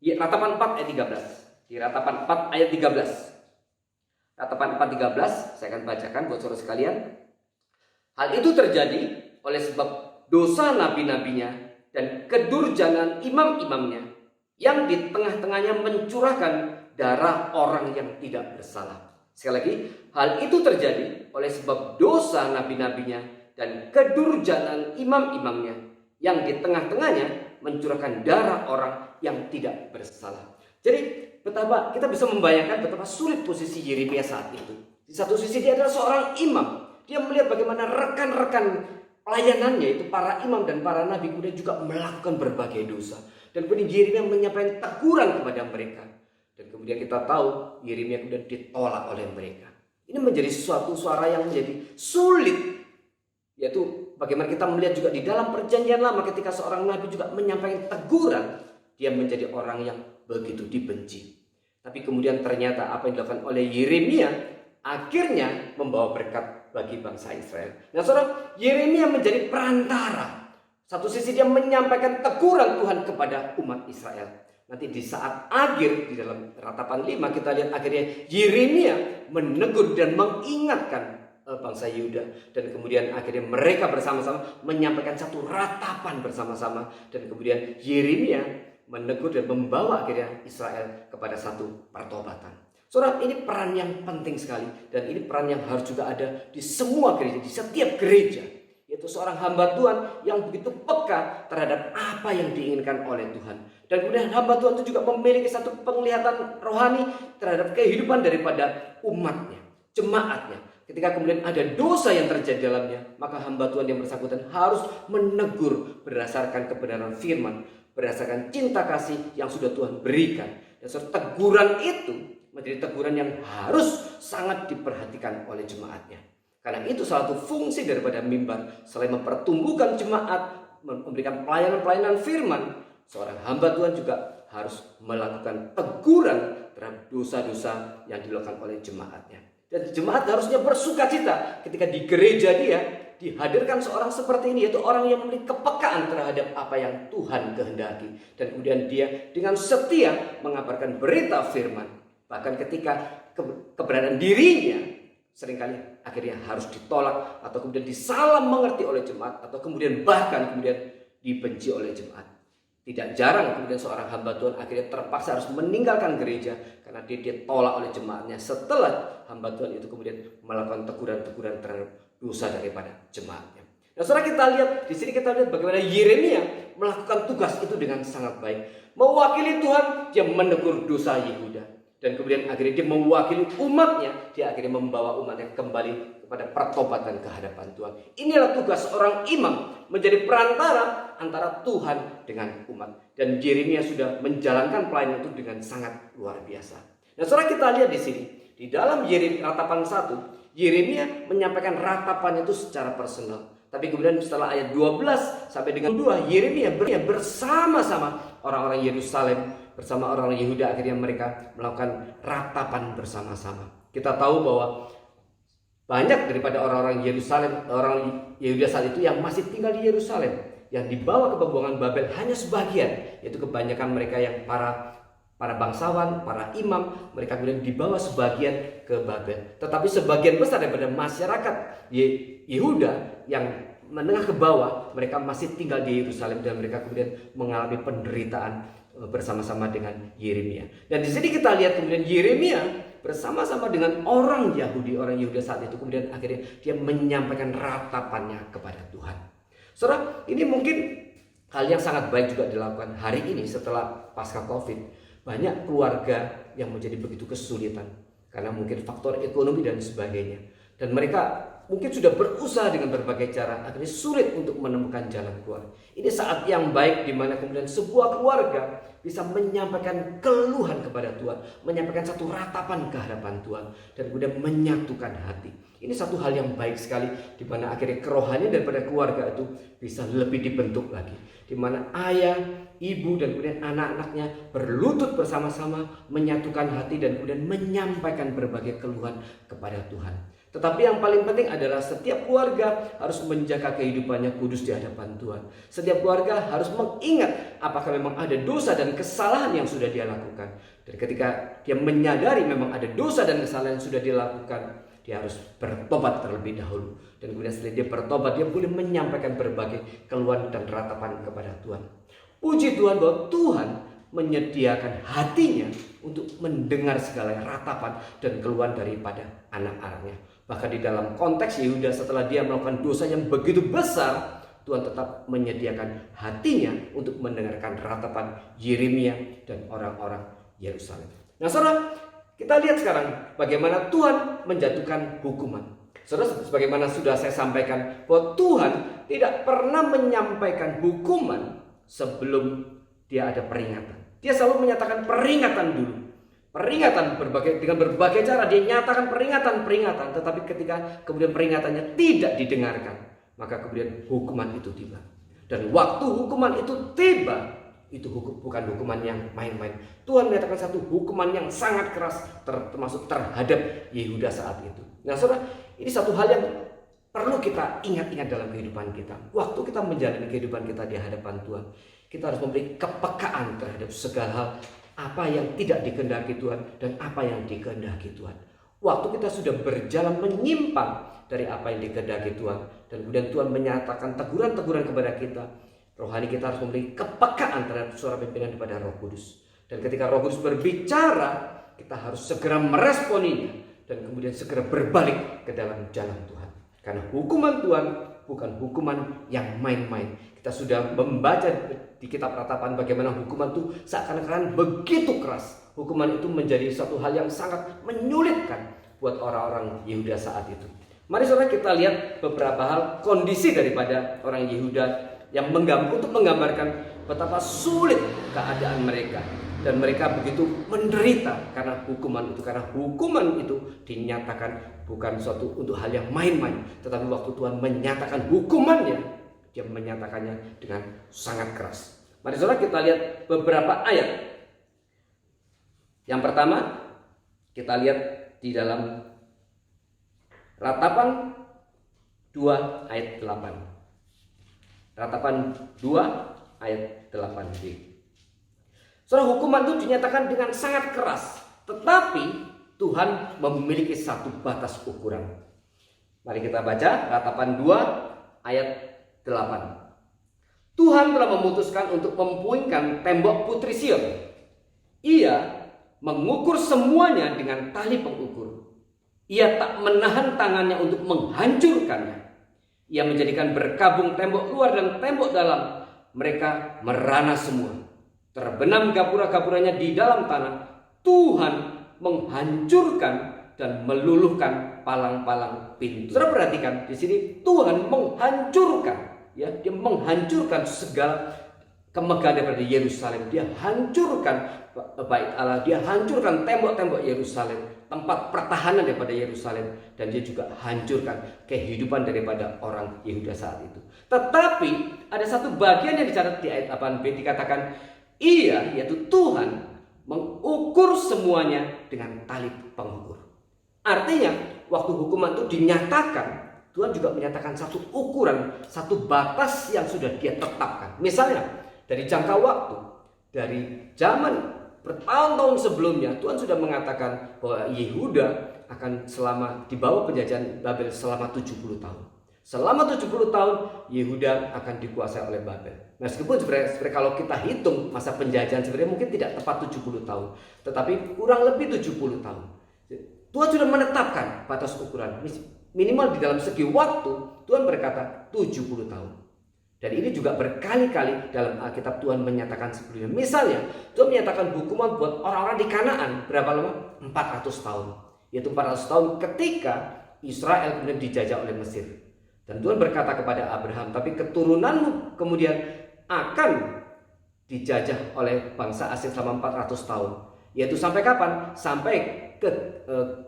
Ratapan 4 ayat 13. Di Ratapan 4 ayat 13. Ratapan 4:13, saya akan bacakan buat saudara sekalian. Hal itu terjadi oleh sebab dosa nabi-nabinya dan kedurjangan imam-imamnya yang di tengah-tengahnya mencurahkan darah orang yang tidak bersalah. Sekali lagi, hal itu terjadi oleh sebab dosa nabi-nabinya dan kedurjanaan imam-imamnya yang di tengah-tengahnya mencurahkan darah orang yang tidak bersalah. Jadi betapa kita bisa membayangkan betapa sulit posisi Yeremia saat itu. Di satu sisi dia adalah seorang imam. Dia melihat bagaimana rekan-rekan pelayanannya itu para imam dan para nabi kemudian juga melakukan berbagai dosa. Dan kemudian Yeremia menyampaikan teguran kepada mereka. Dan kemudian kita tahu Yeremia kemudian ditolak oleh mereka. Ini menjadi suatu suara yang menjadi sulit. Yaitu bagaimana kita melihat juga di dalam perjanjian lama ketika seorang nabi juga menyampaikan teguran. Dia menjadi orang yang begitu dibenci. Tapi kemudian ternyata apa yang dilakukan oleh Yeremia akhirnya membawa berkat bagi bangsa Israel. Nah saudara, Yeremia menjadi perantara. Satu sisi dia menyampaikan teguran Tuhan kepada umat Israel. Nanti di saat akhir di dalam ratapan 5 kita lihat akhirnya Yeremia menegur dan mengingatkan bangsa Yehuda. Dan kemudian akhirnya mereka bersama-sama menyampaikan satu ratapan bersama-sama. Dan kemudian Yeremia menegur dan membawa akhirnya Israel kepada satu pertobatan. Saudara, ini peran yang penting sekali. Dan ini peran yang harus juga ada di semua gereja, di setiap gereja. Yaitu seorang hamba Tuhan yang begitu peka terhadap apa yang diinginkan oleh Tuhan. Dan kemudian hamba Tuhan itu juga memiliki satu penglihatan rohani terhadap kehidupan daripada umatnya, jemaatnya. Ketika kemudian ada dosa yang terjadi dalamnya, maka hamba Tuhan yang bersangkutan harus menegur berdasarkan kebenaran firman, berdasarkan cinta kasih yang sudah Tuhan berikan. Dan teguran itu menjadi teguran yang harus sangat diperhatikan oleh jemaatnya. Karena itu salah satu fungsi daripada mimbar. Selain mempertumbuhkan jemaat, memberikan pelayanan-pelayanan firman, seorang hamba Tuhan juga harus melakukan teguran terhadap dosa-dosa yang dilakukan oleh jemaatnya. Dan jemaat harusnya bersukacita ketika di gereja dia dihadirkan seorang seperti ini, yaitu orang yang memiliki kepekaan terhadap apa yang Tuhan kehendaki. Dan kemudian dia dengan setia mengabarkan berita firman. Bahkan ketika keberadaan dirinya seringkali akhirnya harus ditolak atau kemudian disalah mengerti oleh jemaat atau kemudian bahkan kemudian dibenci oleh jemaat. Tidak jarang kemudian seorang hamba Tuhan akhirnya terpaksa harus meninggalkan gereja karena dia ditolak oleh jemaatnya setelah hamba Tuhan itu kemudian melakukan teguran-teguran terhadap dosa daripada jemaatnya. Nah, saudara, kita lihat di sini, kita lihat bagaimana Yeremia melakukan tugas itu dengan sangat baik. Mewakili Tuhan, dia menegur dosa Yehuda. Dan kemudian akhirnya dia mewakili umatnya, dia akhirnya membawa umatnya kembali kepada pertobatan ke hadapan Tuhan. Inilah tugas seorang imam, menjadi perantara antara Tuhan dengan umat. Dan Yeremia sudah menjalankan pelayanan itu dengan sangat luar biasa. Nah, saudara, kita lihat di sini, di dalam ratapan 1, Yeremia menyampaikan ratapannya itu secara personal. Tapi kemudian setelah ayat 12 sampai dengan 2, Yeremia bersama-sama orang-orang Yerusalem, bersama orang-orang Yehuda, akhirnya mereka melakukan ratapan bersama-sama. Kita tahu bahwa banyak daripada orang-orang Yerusalem, orang Yehuda saat itu yang masih tinggal di Yerusalem, yang dibawa ke pembuangan Babel hanya sebagian, yaitu kebanyakan mereka yang para bangsawan, para imam, mereka kemudian dibawa sebagian ke Babel. Tetapi sebagian besar daripada masyarakat Yehuda yang menengah ke bawah, mereka masih tinggal di Yerusalem dan mereka kemudian mengalami penderitaan bersama-sama dengan Yeremia. Dan di sini kita lihat kemudian Yeremia bersama-sama dengan orang Yahudi, orang Yehuda saat itu kemudian akhirnya dia menyampaikan ratapannya kepada Tuhan. Saudara, ini mungkin hal yang sangat baik juga dilakukan hari ini setelah pasca Covid. Banyak keluarga yang menjadi begitu kesulitan karena mungkin faktor ekonomi dan sebagainya. Dan mereka mungkin sudah berusaha dengan berbagai cara, akhirnya sulit untuk menemukan jalan keluar. Ini saat yang baik di mana kemudian sebuah keluarga bisa menyampaikan keluhan kepada Tuhan, menyampaikan satu ratapan ke hadapan Tuhan, dan kemudian menyatukan hati. Ini satu hal yang baik sekali di mana akhirnya kerohanian daripada keluarga itu bisa lebih dibentuk lagi. Di mana ayah, ibu dan kemudian anak-anaknya berlutut bersama-sama menyatukan hati dan kemudian menyampaikan berbagai keluhan kepada Tuhan. Tetapi yang paling penting adalah setiap keluarga harus menjaga kehidupannya kudus di hadapan Tuhan. Setiap keluarga harus mengingat apakah memang ada dosa dan kesalahan yang sudah dia lakukan. Dan ketika dia menyadari memang ada dosa dan kesalahan yang sudah dilakukan, dia harus bertobat terlebih dahulu. Dan kemudian setelah dia bertobat, dia boleh menyampaikan berbagai keluhan dan ratapan kepada Tuhan. Puji Tuhan bahwa Tuhan menyediakan hatinya untuk mendengar segala ratapan dan keluhan daripada anak-anaknya. Bahkan di dalam konteks Yehuda setelah dia melakukan dosa yang begitu besar, Tuhan tetap menyediakan hatinya untuk mendengarkan ratapan Yeremia dan orang-orang Yerusalem. Nah saudara, kita lihat sekarang bagaimana Tuhan menjatuhkan hukuman. Saudara, sebagaimana sudah saya sampaikan bahwa Tuhan tidak pernah menyampaikan hukuman sebelum dia ada peringatan. Dia selalu menyatakan peringatan dulu. Peringatan dengan berbagai cara dia nyatakan peringatan, tetapi ketika kemudian peringatannya tidak didengarkan, maka kemudian hukuman itu tiba. Dan waktu hukuman itu tiba, itu bukan hukuman yang main-main. Tuhan menyatakan satu hukuman yang sangat keras termasuk terhadap Yehuda saat itu. Nah saudara, ini satu hal yang perlu kita ingat-ingat dalam kehidupan kita. Waktu kita menjalani kehidupan kita di hadapan Tuhan, kita harus memberi kepekaan terhadap segala hal, apa yang tidak dikehendaki Tuhan dan apa yang dikehendaki Tuhan. Waktu kita sudah berjalan menyimpang dari apa yang dikehendaki Tuhan dan kemudian Tuhan menyatakan teguran-teguran kepada kita, rohani kita harus memberi kepekaan terhadap suara pimpinan daripada Roh Kudus. Dan ketika Roh Kudus berbicara, kita harus segera meresponinya dan kemudian segera berbalik ke dalam jalan Tuhan. Karena hukuman Tuhan bukan hukuman yang main-main. Kita sudah membaca di kitab Ratapan bagaimana hukuman itu seakan-akan begitu keras. Hukuman itu menjadi satu hal yang sangat menyulitkan buat orang-orang Yehuda saat itu. Mari saudara kita lihat beberapa hal kondisi daripada orang Yehuda yang untuk menggambarkan betapa sulit keadaan mereka. Dan mereka begitu menderita karena hukuman itu. Karena hukuman itu dinyatakan bukan suatu untuk hal yang main-main. Tetapi waktu Tuhan menyatakan hukumannya, dia menyatakannya dengan sangat keras. Mari saudara kita lihat beberapa ayat. Yang pertama kita lihat di dalam Ratapan 2 ayat 8. Ratapan 2 ayat 8b. Saudara, hukuman itu dinyatakan dengan sangat keras, tetapi Tuhan memiliki satu batas ukuran. Mari kita baca Ratapan 2 ayat 8. Tuhan telah memutuskan untuk mempuingkan tembok Putri Sion. Ia mengukur semuanya dengan tali pengukur. Ia tak menahan tangannya untuk menghancurkannya. Ia menjadikan berkabung tembok luar dan tembok dalam. Mereka merana semua. Terbenam gapura-gapuranya di dalam tanah. Tuhan menghancurkan dan meluluhkan palang-palang pintu. Saudara perhatikan di sini Tuhan menghancurkan, ya, dia menghancurkan segala kemegahan daripada Yerusalem. Dia hancurkan bait Allah, dia hancurkan tembok-tembok Yerusalem, tempat pertahanan daripada Yerusalem, dan dia juga hancurkan kehidupan daripada orang Yehuda saat itu. Tetapi ada satu bagian yang dicatat di ayat 8b, dikatakan ia, yaitu Tuhan, mengukur semuanya dengan tali pengukur. Artinya waktu hukuman itu dinyatakan, Tuhan juga menyatakan satu ukuran, satu batas yang sudah dia tetapkan. Misalnya dari jangka waktu, dari zaman bertahun-tahun sebelumnya, Tuhan sudah mengatakan bahwa Yehuda akan di bawah penjajahan Babel selama 70 tahun. Selama 70 tahun Yehuda akan dikuasai oleh Babel. Meskipun sebenarnya kalau kita hitung masa penjajahan sebenarnya mungkin tidak tepat 70 tahun, tetapi kurang lebih 70 tahun. Tuhan sudah menetapkan batas ukuran. Minimal di dalam segi waktu Tuhan berkata 70 tahun. Dan ini juga berkali-kali dalam Alkitab Tuhan menyatakan sebelumnya. Misalnya Tuhan menyatakan hukuman buat orang-orang di Kanaan berapa lama? 400 tahun. Yaitu 400 tahun ketika Israel kemudian dijajah oleh Mesir. Dan Tuhan berkata kepada Abraham, tapi keturunanmu kemudian akan dijajah oleh bangsa asing selama 400 tahun. Yaitu sampai kapan? Sampai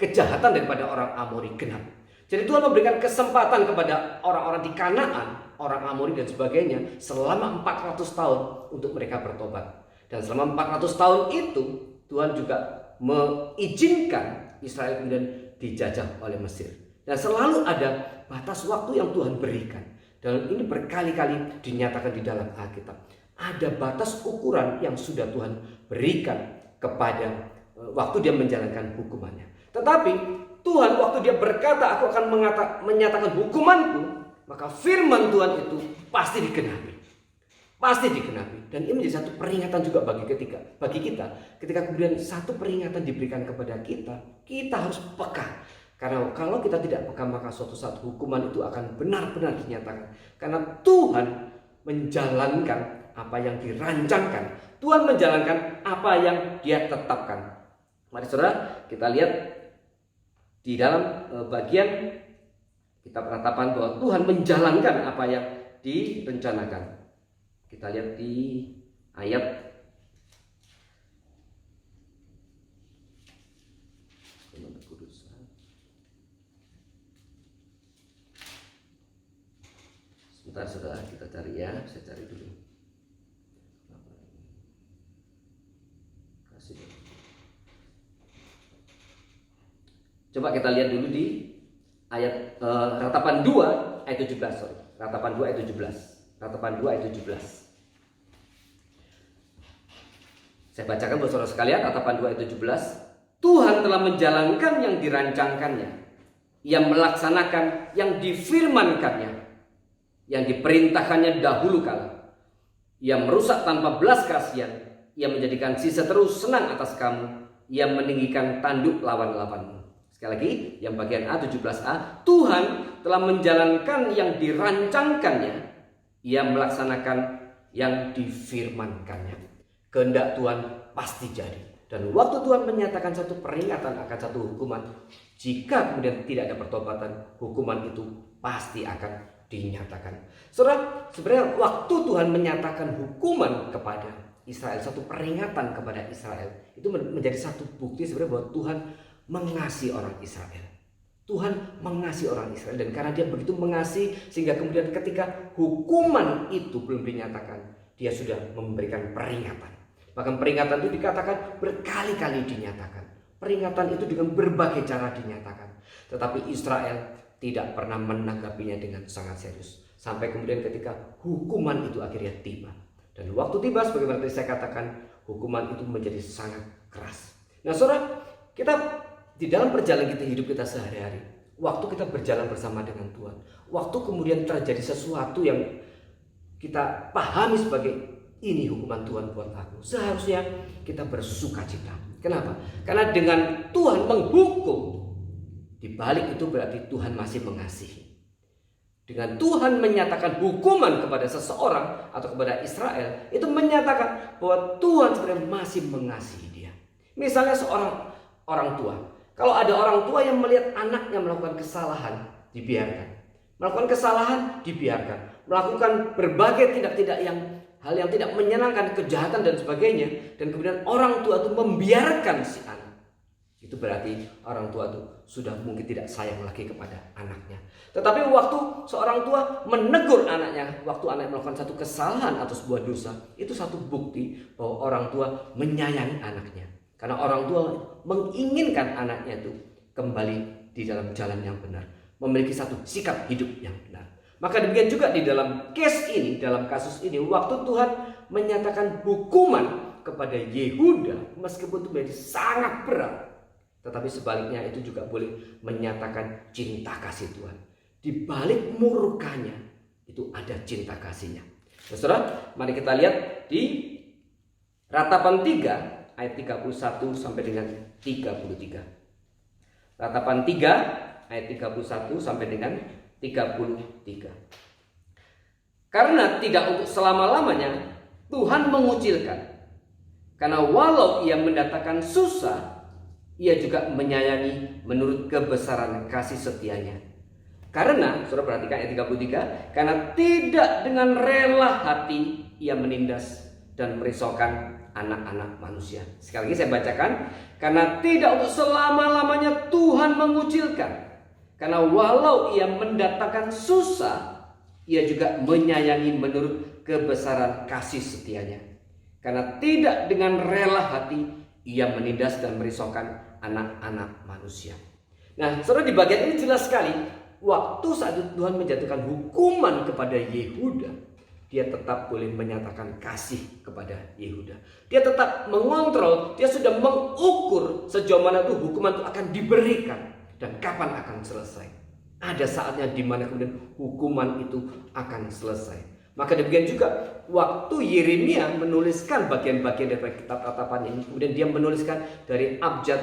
kejahatan daripada orang Amori genap. Jadi Tuhan memberikan kesempatan kepada orang-orang di Kanaan, orang Amori dan sebagainya, selama 400 tahun untuk mereka bertobat. Dan selama 400 tahun itu Tuhan juga mengizinkan Israel kemudian dijajah oleh Mesir. Dan selalu ada batas waktu yang Tuhan berikan. Dan ini berkali-kali dinyatakan di dalam Alkitab. Ada batas ukuran yang sudah Tuhan berikan kepada waktu dia menjalankan hukumannya. Tetapi Tuhan waktu dia berkata, aku akan menyatakan hukumanku, maka firman Tuhan itu pasti digenapi. Pasti digenapi. Dan ini menjadi satu peringatan juga bagi kita. Ketika kemudian satu peringatan diberikan kepada kita, kita harus peka. Karena kalau kita tidak peka, maka suatu saat hukuman itu akan benar-benar dinyatakan. Karena Tuhan menjalankan apa yang dirancangkan. Tuhan menjalankan apa yang Dia tetapkan. Mari saudara, kita lihat di dalam bagian kitab Ratapan bahwa Tuhan menjalankan apa yang direncanakan. Kita lihat di ayat sebentar saudara, kita cari ya, saya cari dulu. Coba kita lihat dulu di ayat Ratapan 2 ayat 17, sorry. Ratapan 2 ayat 17. Ratapan 2 ayat 17. Saya bacakan buat saudara sekalian, Ratapan 2 ayat 17. Tuhan telah menjalankan yang dirancangkannya. Ia melaksanakan yang difirmankannya, yang diperintahkannya dahulu kala. Ia merusak tanpa belas kasihan. Ia menjadikan si seteru senang atas kamu. Ia meninggikan tanduk lawan-lawanmu. Sekali lagi, yang bagian A 17a, Tuhan telah menjalankan yang dirancangkannya. Ia melaksanakan yang difirmankannya. Kehendak Tuhan pasti jadi. Dan waktu Tuhan menyatakan satu peringatan akan satu hukuman, jika kemudian tidak ada pertobatan, hukuman itu pasti akan dinyatakan. Saudara, sebenarnya waktu Tuhan menyatakan hukuman kepada Israel, satu peringatan kepada Israel, itu menjadi satu bukti sebenarnya bahwa Tuhan mengasihi orang Israel. Tuhan mengasihi orang Israel, dan karena Dia begitu mengasihi, sehingga kemudian ketika hukuman itu belum dinyatakan, Dia sudah memberikan peringatan. Bahkan peringatan itu dikatakan berkali-kali dinyatakan. Peringatan itu dengan berbagai cara dinyatakan. Tetapi Israel tidak pernah menanggapinya dengan sangat serius. Sampai kemudian ketika hukuman itu akhirnya tiba. Dan waktu tiba, sebagaimana tadi saya katakan, hukuman itu menjadi sangat keras. Nah saudara, kita di dalam perjalanan kita hidup kita sehari-hari, waktu kita berjalan bersama dengan Tuhan, waktu kemudian terjadi sesuatu yang kita pahami sebagai ini hukuman Tuhan buat aku, seharusnya kita bersuka cita. Kenapa? Karena dengan Tuhan menghukum, di balik itu berarti Tuhan masih mengasihi. Dengan Tuhan menyatakan hukuman kepada seseorang atau kepada Israel, itu menyatakan bahwa Tuhan sebenarnya masih mengasihi dia. Misalnya seorang orang tua, kalau ada orang tua yang melihat anaknya melakukan kesalahan, dibiarkan. Melakukan kesalahan, dibiarkan. Melakukan berbagai hal yang tidak menyenangkan, kejahatan dan sebagainya, dan kemudian orang tua itu membiarkan si anak. Itu berarti orang tua itu sudah mungkin tidak sayang lagi kepada anaknya. Tetapi waktu seorang tua menegur anaknya, waktu anak melakukan satu kesalahan atau sebuah dosa, itu satu bukti bahwa orang tua menyayangi anaknya. Karena orang tua menginginkan anaknya itu kembali di dalam jalan yang benar, memiliki satu sikap hidup yang benar. Maka demikian juga di dalam dalam kasus ini, waktu Tuhan menyatakan hukuman kepada Yehuda, meskipun itu menjadi sangat berat, tetapi sebaliknya itu juga boleh menyatakan cinta kasih Tuhan. Di balik murkanya itu ada cinta kasihnya. Saudara, mari kita lihat di Ratapan 3 ayat 31 sampai dengan 33. Ratapan 3 ayat 31 sampai dengan 33. Karena tidak untuk selama-lamanya Tuhan mengucilkan. Karena walau ia mendatangkan susah, ia juga menyayangi menurut kebesaran kasih setianya. Karena, saudara perhatikan ayat 33, karena tidak dengan rela hati ia menindas dan merisaukan anak-anak manusia. Sekali lagi saya bacakan, karena tidak untuk selama-lamanya Tuhan mengucilkan. Karena walau ia mendatangkan susah, ia juga menyayangi menurut kebesaran kasih setianya. Karena tidak dengan rela hati ia menindas dan merisaukan anak-anak manusia. Nah, saudara, di bagian ini jelas sekali, waktu saat itu Tuhan menjatuhkan hukuman kepada Yehuda, dia tetap boleh menyatakan kasih kepada Yehuda. Dia tetap mengontrol, dia sudah mengukur sejauh mana itu hukuman itu akan diberikan dan kapan akan selesai. Ada saatnya di mana kemudian hukuman itu akan selesai. Maka demikian juga waktu Yeremia menuliskan bagian-bagian dari kitab Ratapan ini, kemudian dia menuliskan dari abjad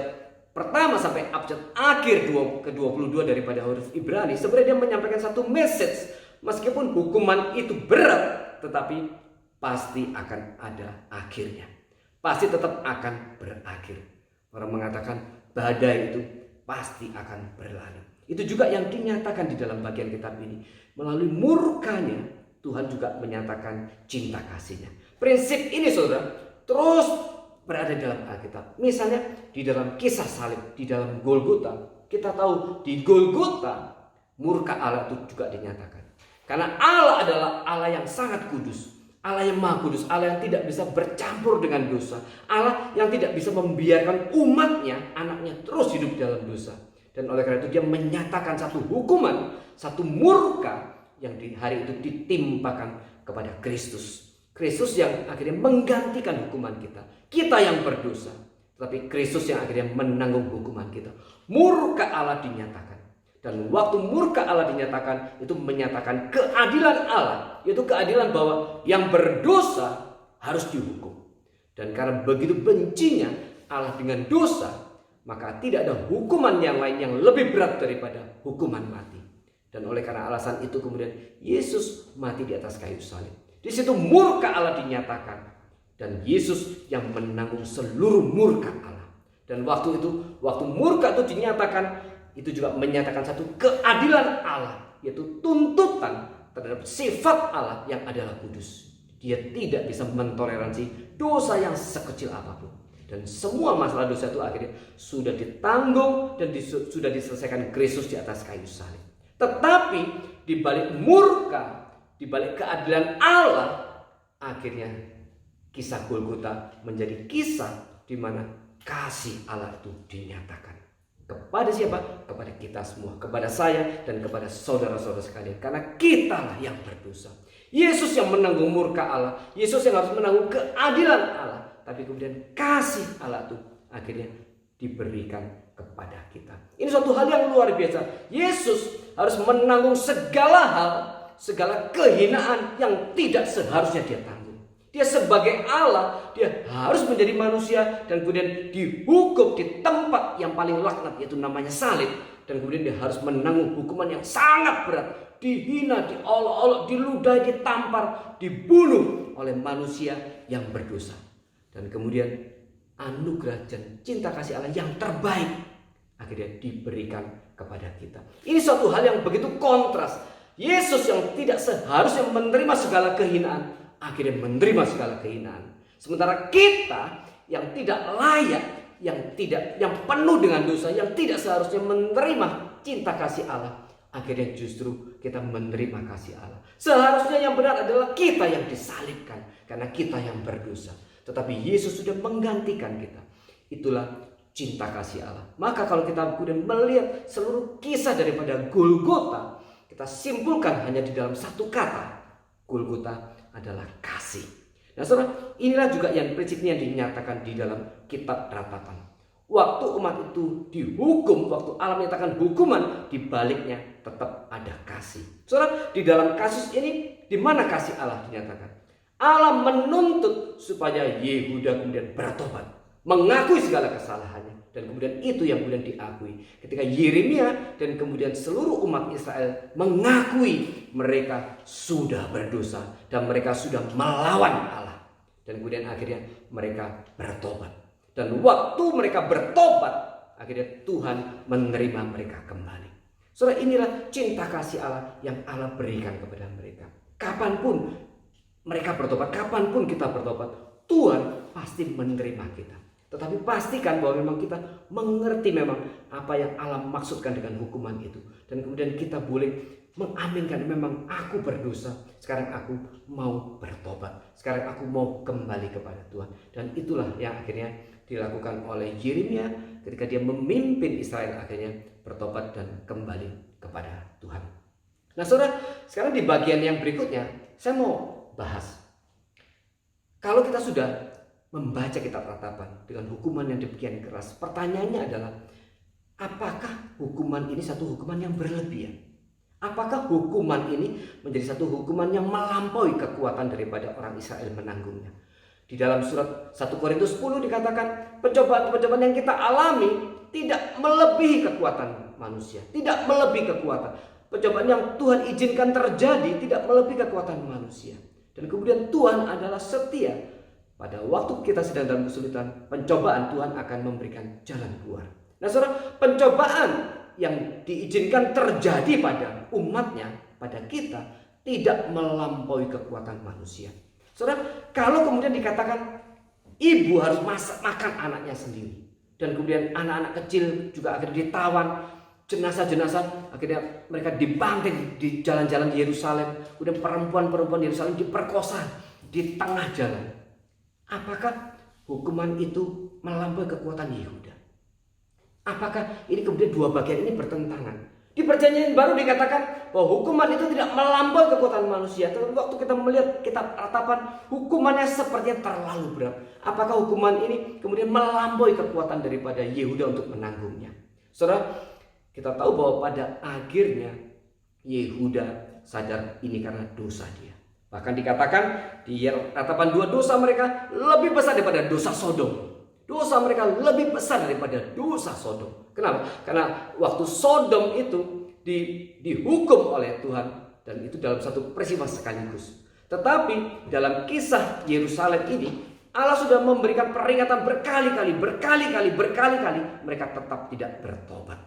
pertama sampai abjad akhir ke-22 daripada huruf Ibrani, sebenarnya dia menyampaikan satu message. Meskipun hukuman itu berat, tetapi pasti akan ada akhirnya. Pasti tetap akan berakhir. Orang mengatakan badai itu pasti akan berlalu. Itu juga yang dinyatakan di dalam bagian kitab ini. Melalui murkanya, Tuhan juga menyatakan cinta kasihnya. Prinsip ini saudara terus berada dalam Alkitab. Misalnya di dalam kisah salib, di dalam Golgota. Kita tahu di Golgota murka Allah itu juga dinyatakan. Karena Allah adalah Allah yang sangat kudus. Allah yang maha kudus. Allah yang tidak bisa bercampur dengan dosa. Allah yang tidak bisa membiarkan umatnya, anaknya terus hidup dalam dosa. Dan oleh karena itu dia menyatakan satu hukuman, satu murka yang di hari itu ditimpakan kepada Kristus. Kristus yang akhirnya menggantikan hukuman kita. Kita yang berdosa. Tetapi Kristus yang akhirnya menanggung hukuman kita. Murka Allah dinyatakan. Dan waktu murka Allah dinyatakan, itu menyatakan keadilan Allah. Yaitu keadilan bahwa yang berdosa harus dihukum. Dan karena begitu bencinya Allah dengan dosa, maka tidak ada hukuman yang lain yang lebih berat daripada hukuman mati. Dan oleh karena alasan itu kemudian Yesus mati di atas kayu salib. Di situ murka Allah dinyatakan. Dan Yesus yang menanggung seluruh murka Allah. Dan waktu itu, waktu murka itu dinyatakan, itu juga menyatakan satu keadilan Allah, yaitu tuntutan terhadap sifat Allah yang adalah kudus. Dia tidak bisa mentoleransi dosa yang sekecil apapun. Dan semua masalah dosa itu akhirnya sudah ditanggung dan sudah diselesaikan Kristus di atas kayu salib. Tetapi di balik murka, di balik keadilan Allah, akhirnya kisah Golgota menjadi kisah di mana kasih Allah itu dinyatakan. Kepada siapa? Kepada kita semua. Kepada saya dan kepada saudara-saudara sekalian. Karena kitalah yang berdosa. Yesus yang menanggung murka Allah. Yesus yang harus menanggung keadilan Allah. Tapi kemudian kasih Allah itu akhirnya diberikan kepada kita. Ini suatu hal yang luar biasa. Yesus harus menanggung segala hal, segala kehinaan yang tidak seharusnya dia tanggung. Dia sebagai Allah, dia harus menjadi manusia dan kemudian dihukum di tempat yang paling laknat, yaitu namanya salib. Dan kemudian dia harus menanggung hukuman yang sangat berat. Dihina, diolok-olok, diludahi, ditampar, dibunuh oleh manusia yang berdosa. Dan kemudian anugerah dan cinta kasih Allah yang terbaik akhirnya diberikan kepada kita. Ini suatu hal yang begitu kontras. Yesus yang tidak seharusnya menerima segala kehinaan, akhirnya menerima segala kehinaan. Sementara kita yang tidak layak, yang penuh dengan dosa, yang tidak seharusnya menerima cinta kasih Allah, akhirnya justru kita menerima kasih Allah. Seharusnya yang benar adalah kita yang disalibkan karena kita yang berdosa. Tetapi Yesus sudah menggantikan kita. Itulah cinta kasih Allah. Maka kalau kita kemudian melihat seluruh kisah daripada Golgota, kita simpulkan hanya di dalam satu kata. Golgota adalah kasih. Nah saudara, inilah juga yang prinsipnya dinyatakan di dalam kitab Ratapan. Waktu umat itu dihukum, waktu Allah menyatakan hukuman, di baliknya tetap ada kasih. Saudara, di dalam kasus ini, di mana kasih Allah dinyatakan? Allah menuntut supaya Yehuda kemudian bertobat, mengakui segala kesalahannya. Dan kemudian itu yang kemudian diakui. Ketika Yeremia dan kemudian seluruh umat Israel mengakui mereka sudah berdosa dan mereka sudah melawan Allah. Dan kemudian akhirnya mereka bertobat. Dan waktu mereka bertobat, akhirnya Tuhan menerima mereka kembali. Saudara, inilah cinta kasih Allah yang Allah berikan kepada mereka. Kapanpun mereka bertobat, kapanpun kita bertobat, Tuhan pasti menerima kita. Tetapi pastikan bahwa memang kita mengerti memang apa yang Allah maksudkan dengan hukuman itu. Dan kemudian kita boleh mengaminkan memang aku berdosa. Sekarang aku mau bertobat. Sekarang aku mau kembali kepada Tuhan. Dan itulah yang akhirnya dilakukan oleh Yeremia ketika dia memimpin Israel akhirnya bertobat dan kembali kepada Tuhan. Nah saudara, sekarang di bagian yang berikutnya saya mau bahas. Kalau kita sudah membaca kitab Ratapan dengan hukuman yang demikian keras, pertanyaannya adalah apakah hukuman ini satu hukuman yang berlebihan? Apakah hukuman ini menjadi satu hukuman yang melampaui kekuatan daripada orang Israel menanggungnya? Di dalam surat 1 Korintus 10 dikatakan pencobaan-pencobaan yang kita alami tidak melebihi kekuatan manusia, tidak melebihi kekuatan. Pencobaan yang Tuhan izinkan terjadi tidak melebihi kekuatan manusia. Dan kemudian Tuhan adalah setia. Pada waktu kita sedang dalam kesulitan, pencobaan Tuhan akan memberikan jalan keluar. Nah saudara, pencobaan yang diizinkan terjadi pada umatnya, pada kita, tidak melampaui kekuatan manusia. Saudara, kalau kemudian dikatakan ibu harus makan anaknya sendiri, dan kemudian anak-anak kecil juga akhirnya ditawan, jenazah-jenazah akhirnya mereka dibanting di jalan-jalan Yerusalem, kemudian perempuan-perempuan Yerusalem diperkosa di tengah jalan. Apakah hukuman itu melampaui kekuatan Yehuda? Apakah ini kemudian dua bagian ini bertentangan? Di perjanjian baru dikatakan bahwa hukuman itu tidak melampaui kekuatan manusia. Tetapi waktu kita melihat kitab Ratapan, hukumannya sepertinya terlalu berat. Apakah hukuman ini kemudian melampaui kekuatan daripada Yehuda untuk menanggungnya? Saudara, kita tahu bahwa pada akhirnya Yehuda sadar ini karena dosa dia. Bahkan dikatakan di Ratapan 2, dosa mereka lebih besar daripada dosa Sodom. Dosa mereka lebih besar daripada dosa Sodom. Kenapa? Karena waktu Sodom itu dihukum oleh Tuhan, dan itu dalam satu peristiwa sekaligus. Tetapi dalam kisah Yerusalem ini, Allah sudah memberikan peringatan berkali-kali, mereka tetap tidak bertobat.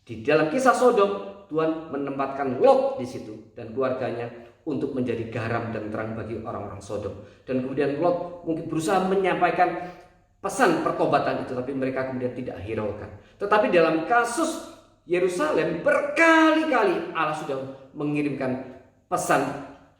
Di dalam kisah Sodom, Tuhan menempatkan Lot di situ dan keluarganya untuk menjadi garam dan terang bagi orang-orang Sodom. Dan kemudian Lot mungkin berusaha menyampaikan pesan pertobatan itu, tapi mereka kemudian tidak hiraukan. Tetapi dalam kasus Yerusalem, berkali-kali Allah sudah mengirimkan pesan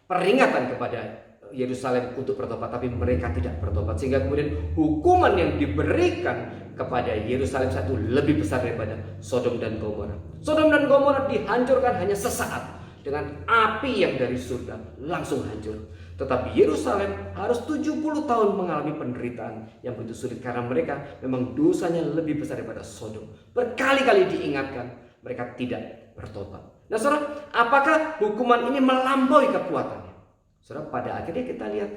peringatan kepada Yerusalem untuk bertobat, tapi mereka tidak bertobat, sehingga kemudian hukuman yang diberikan kepada Yerusalem satu lebih besar daripada Sodom dan Gomora. Sodom dan Gomora dihancurkan hanya sesaat dengan api yang dari surga langsung hancur. Tetapi Yerusalem harus 70 tahun mengalami penderitaan yang begitu sulit karena mereka memang dosanya lebih besar daripada Sodom. Berkali-kali diingatkan, mereka tidak bertobat. Nah saudara, apakah hukuman ini melampaui kekuatannya? Saudara, pada akhirnya kita lihat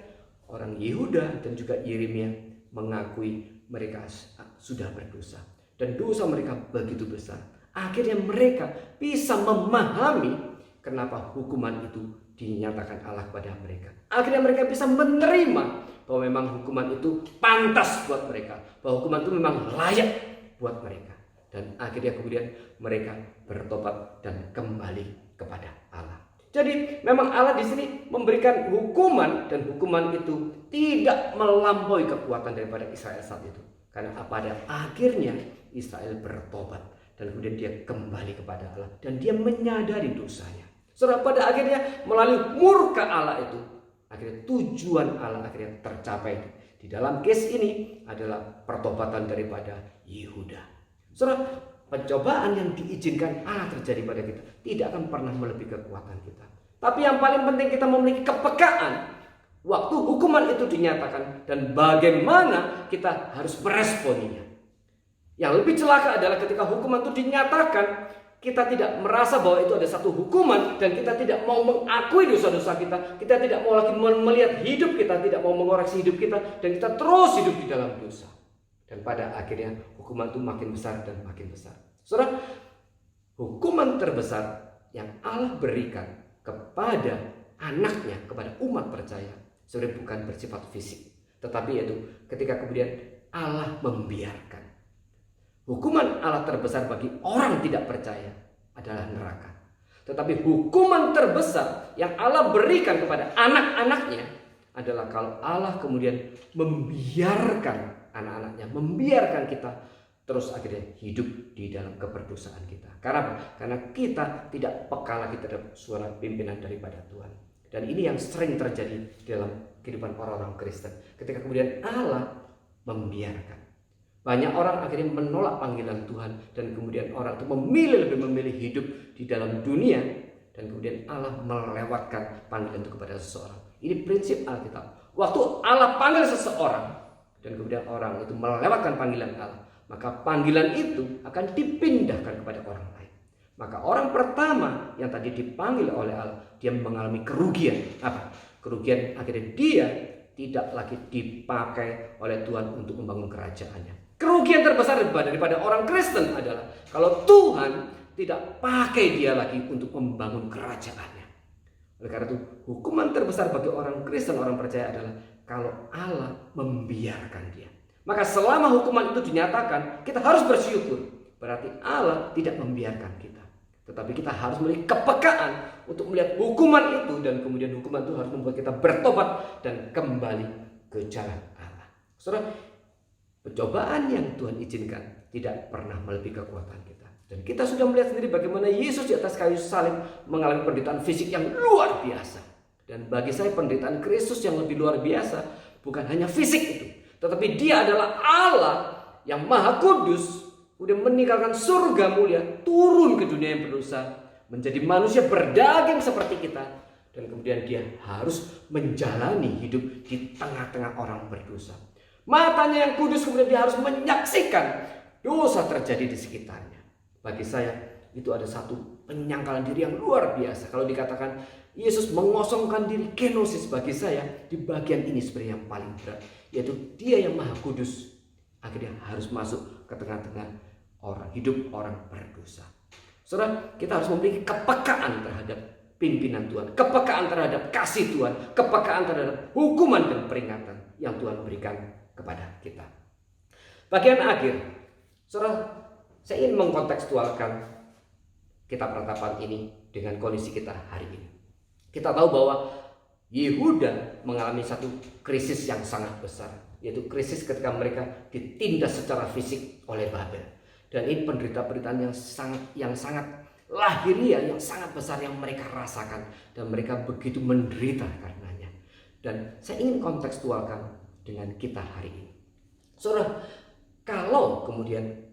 orang Yehuda dan juga Yeremia mengakui mereka sudah berdosa. Dan dosa mereka begitu besar. Akhirnya mereka bisa memahami kenapa hukuman itu dinyatakan Allah kepada mereka. Akhirnya mereka bisa menerima bahwa memang hukuman itu pantas buat mereka, bahwa hukuman itu memang layak buat mereka. Dan akhirnya kemudian mereka bertobat dan kembali kepada Allah. Jadi memang Allah di sini memberikan hukuman, dan hukuman itu tidak melampaui kekuatan daripada Israel saat itu. Karena pada akhirnya Israel bertobat dan kemudian dia kembali kepada Allah dan dia menyadari dosanya. Saudara, pada akhirnya melalui murka Allah itu, akhirnya tujuan Allah akhirnya tercapai. Di dalam case ini adalah pertobatan daripada Yehuda. Saudara, pencobaan yang diizinkan Allah terjadi pada kita tidak akan pernah melebihi kekuatan kita. Tapi yang paling penting kita memiliki kepekaan waktu hukuman itu dinyatakan dan bagaimana kita harus meresponinya. Yang lebih celaka adalah ketika hukuman itu dinyatakan, kita tidak merasa bahwa itu ada satu hukuman dan kita tidak mau mengakui dosa-dosa kita. Kita tidak mau lagi melihat hidup kita, tidak mau mengoreksi hidup kita, dan kita terus hidup di dalam dosa. Dan pada akhirnya hukuman itu makin besar dan makin besar. Saudara, hukuman terbesar yang Allah berikan kepada anaknya, kepada umat percaya, sebenarnya bukan bersifat fisik, tetapi yaitu ketika kemudian Allah membiarkan. Hukuman Allah terbesar bagi orang tidak percaya adalah neraka. Tetapi hukuman terbesar yang Allah berikan kepada anak-anaknya adalah kalau Allah kemudian membiarkan anak-anaknya, membiarkan kita terus akhirnya hidup di dalam keberdosaan kita. Karena apa? Karena kita tidak peka lagi terhadap suara pimpinan daripada Tuhan. Dan ini yang sering terjadi dalam kehidupan orang-orang Kristen. Ketika kemudian Allah membiarkan. Banyak orang akhirnya menolak panggilan Tuhan dan kemudian orang itu lebih memilih hidup di dalam dunia, dan kemudian Allah melewatkan panggilan itu kepada seseorang. Ini prinsip Alkitab. Waktu Allah panggil seseorang dan kemudian orang itu melewatkan panggilan Allah, maka panggilan itu akan dipindahkan kepada orang lain. Maka orang pertama yang tadi dipanggil oleh Allah, dia mengalami kerugian. Apa? Kerugian akhirnya dia tidak lagi dipakai oleh Tuhan untuk membangun kerajaannya. Kerugian terbesar daripada orang Kristen adalah kalau Tuhan tidak pakai dia lagi untuk membangun kerajaannya. Oleh karena itu, hukuman terbesar bagi orang Kristen, orang percaya adalah kalau Allah membiarkan dia. Maka selama hukuman itu dinyatakan, kita harus bersyukur. Berarti Allah tidak membiarkan kita. Tetapi kita harus memiliki kepekaan untuk melihat hukuman itu, dan kemudian hukuman itu harus membuat kita bertobat dan kembali ke jalan Allah. Saudara, pencobaan yang Tuhan izinkan tidak pernah melebihi kekuatan kita. Dan kita sudah melihat sendiri bagaimana Yesus di atas kayu salib mengalami penderitaan fisik yang luar biasa. Dan bagi saya penderitaan Kristus yang lebih luar biasa bukan hanya fisik itu, tetapi dia adalah Allah yang maha kudus, kemudian meninggalkan surga mulia, turun ke dunia yang berdosa, menjadi manusia berdaging seperti kita, dan kemudian dia harus menjalani hidup di tengah-tengah orang berdosa. Matanya yang kudus, kemudian dia harus menyaksikan dosa terjadi di sekitarnya. Bagi saya itu ada satu penyangkalan diri yang luar biasa. Kalau dikatakan Yesus mengosongkan diri, kenosis, bagi saya di bagian ini sebenarnya yang paling berat, yaitu dia yang maha kudus akhirnya harus masuk ke tengah-tengah orang hidup orang berdosa. Saudara, kita harus memiliki kepekaan terhadap pimpinan Tuhan, kepekaan terhadap kasih Tuhan, kepekaan terhadap hukuman dan peringatan yang Tuhan berikan kepada kita. Bagian akhir, saudara, saya ingin mengkontekstualkan kitab Ratapan ini dengan kondisi kita hari ini. Kita tahu bahwa Yehuda mengalami satu krisis yang sangat besar, yaitu krisis ketika mereka ditindas secara fisik oleh Babel. Dan ini penderitaan yang sangat lahiriah, yang sangat besar yang mereka rasakan, dan mereka begitu menderita karenanya. Dan saya ingin kontekstualkan dengan kita hari ini. Saudara, kalau kemudian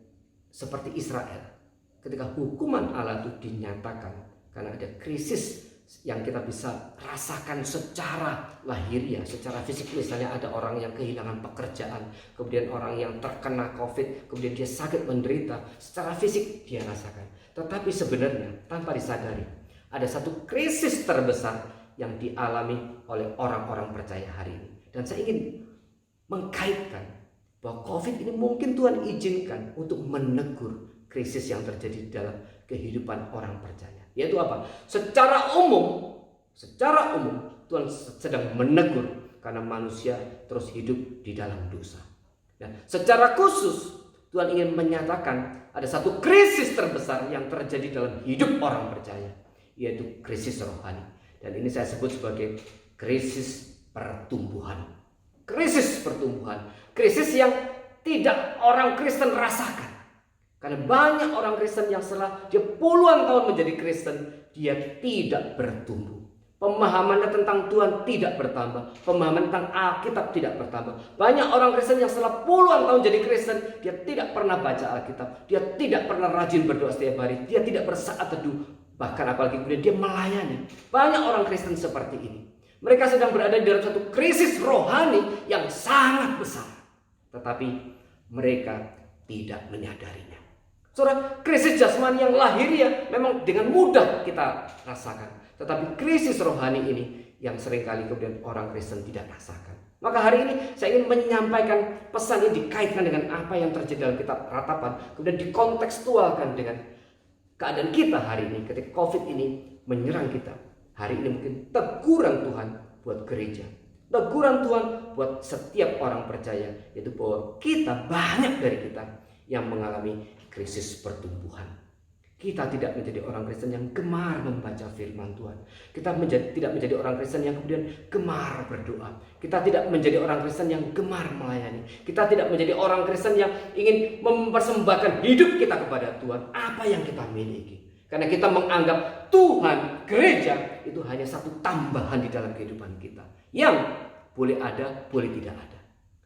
seperti Israel, ketika hukuman Allah itu dinyatakan karena ada krisis yang kita bisa rasakan secara lahiriah, secara fisik. Misalnya ada orang yang kehilangan pekerjaan, kemudian orang yang terkena COVID, kemudian dia sakit menderita, secara fisik dia rasakan. Tetapi sebenarnya tanpa disadari ada satu krisis terbesar yang dialami oleh orang-orang percaya hari ini. Dan saya ingin mengkaitkan bahwa COVID ini mungkin Tuhan izinkan untuk menegur krisis yang terjadi dalam kehidupan orang percaya. Yaitu apa? Secara umum Tuhan sedang menegur karena manusia terus hidup di dalam dosa. Nah, secara khusus Tuhan ingin menyatakan ada satu krisis terbesar yang terjadi dalam hidup orang percaya, yaitu krisis rohani. Dan ini saya sebut sebagai krisis pertumbuhan. Krisis pertumbuhan, krisis yang tidak orang Kristen rasakan. Karena banyak orang Kristen yang setelah dia puluhan tahun menjadi Kristen, dia tidak bertumbuh. Pemahamannya tentang Tuhan tidak bertambah. Pemahaman tentang Alkitab tidak bertambah. Banyak orang Kristen yang setelah puluhan tahun jadi Kristen, dia tidak pernah baca Alkitab. Dia tidak pernah rajin berdoa setiap hari. Dia tidak bersaat teduh. Bahkan apalagi kemudian dia melayani. Banyak orang Kristen seperti ini. Mereka sedang berada di dalam satu krisis rohani yang sangat besar. Tetapi mereka tidak menyadarinya. Saudara, krisis jasmani yang lahiriah memang dengan mudah kita rasakan. Tetapi krisis rohani ini yang seringkali kemudian orang Kristen tidak rasakan. Maka hari ini saya ingin menyampaikan pesan ini dikaitkan dengan apa yang terjadi dalam kitab Ratapan. Kemudian dikontekstualkan dengan keadaan kita hari ini ketika COVID ini menyerang kita. Hari ini mungkin teguran Tuhan buat gereja. Teguran Tuhan buat setiap orang percaya. Yaitu bahwa kita, banyak dari kita yang mengalami krisis pertumbuhan. Kita tidak menjadi orang Kristen yang gemar membaca firman Tuhan. Kita tidak menjadi orang Kristen yang kemudian gemar berdoa. Kita tidak menjadi orang Kristen yang gemar melayani. Kita tidak menjadi orang Kristen yang ingin mempersembahkan hidup kita kepada Tuhan. Apa yang kita miliki. Karena kita menganggap Tuhan, gereja itu hanya satu tambahan di dalam kehidupan kita. Yang boleh ada, boleh tidak ada.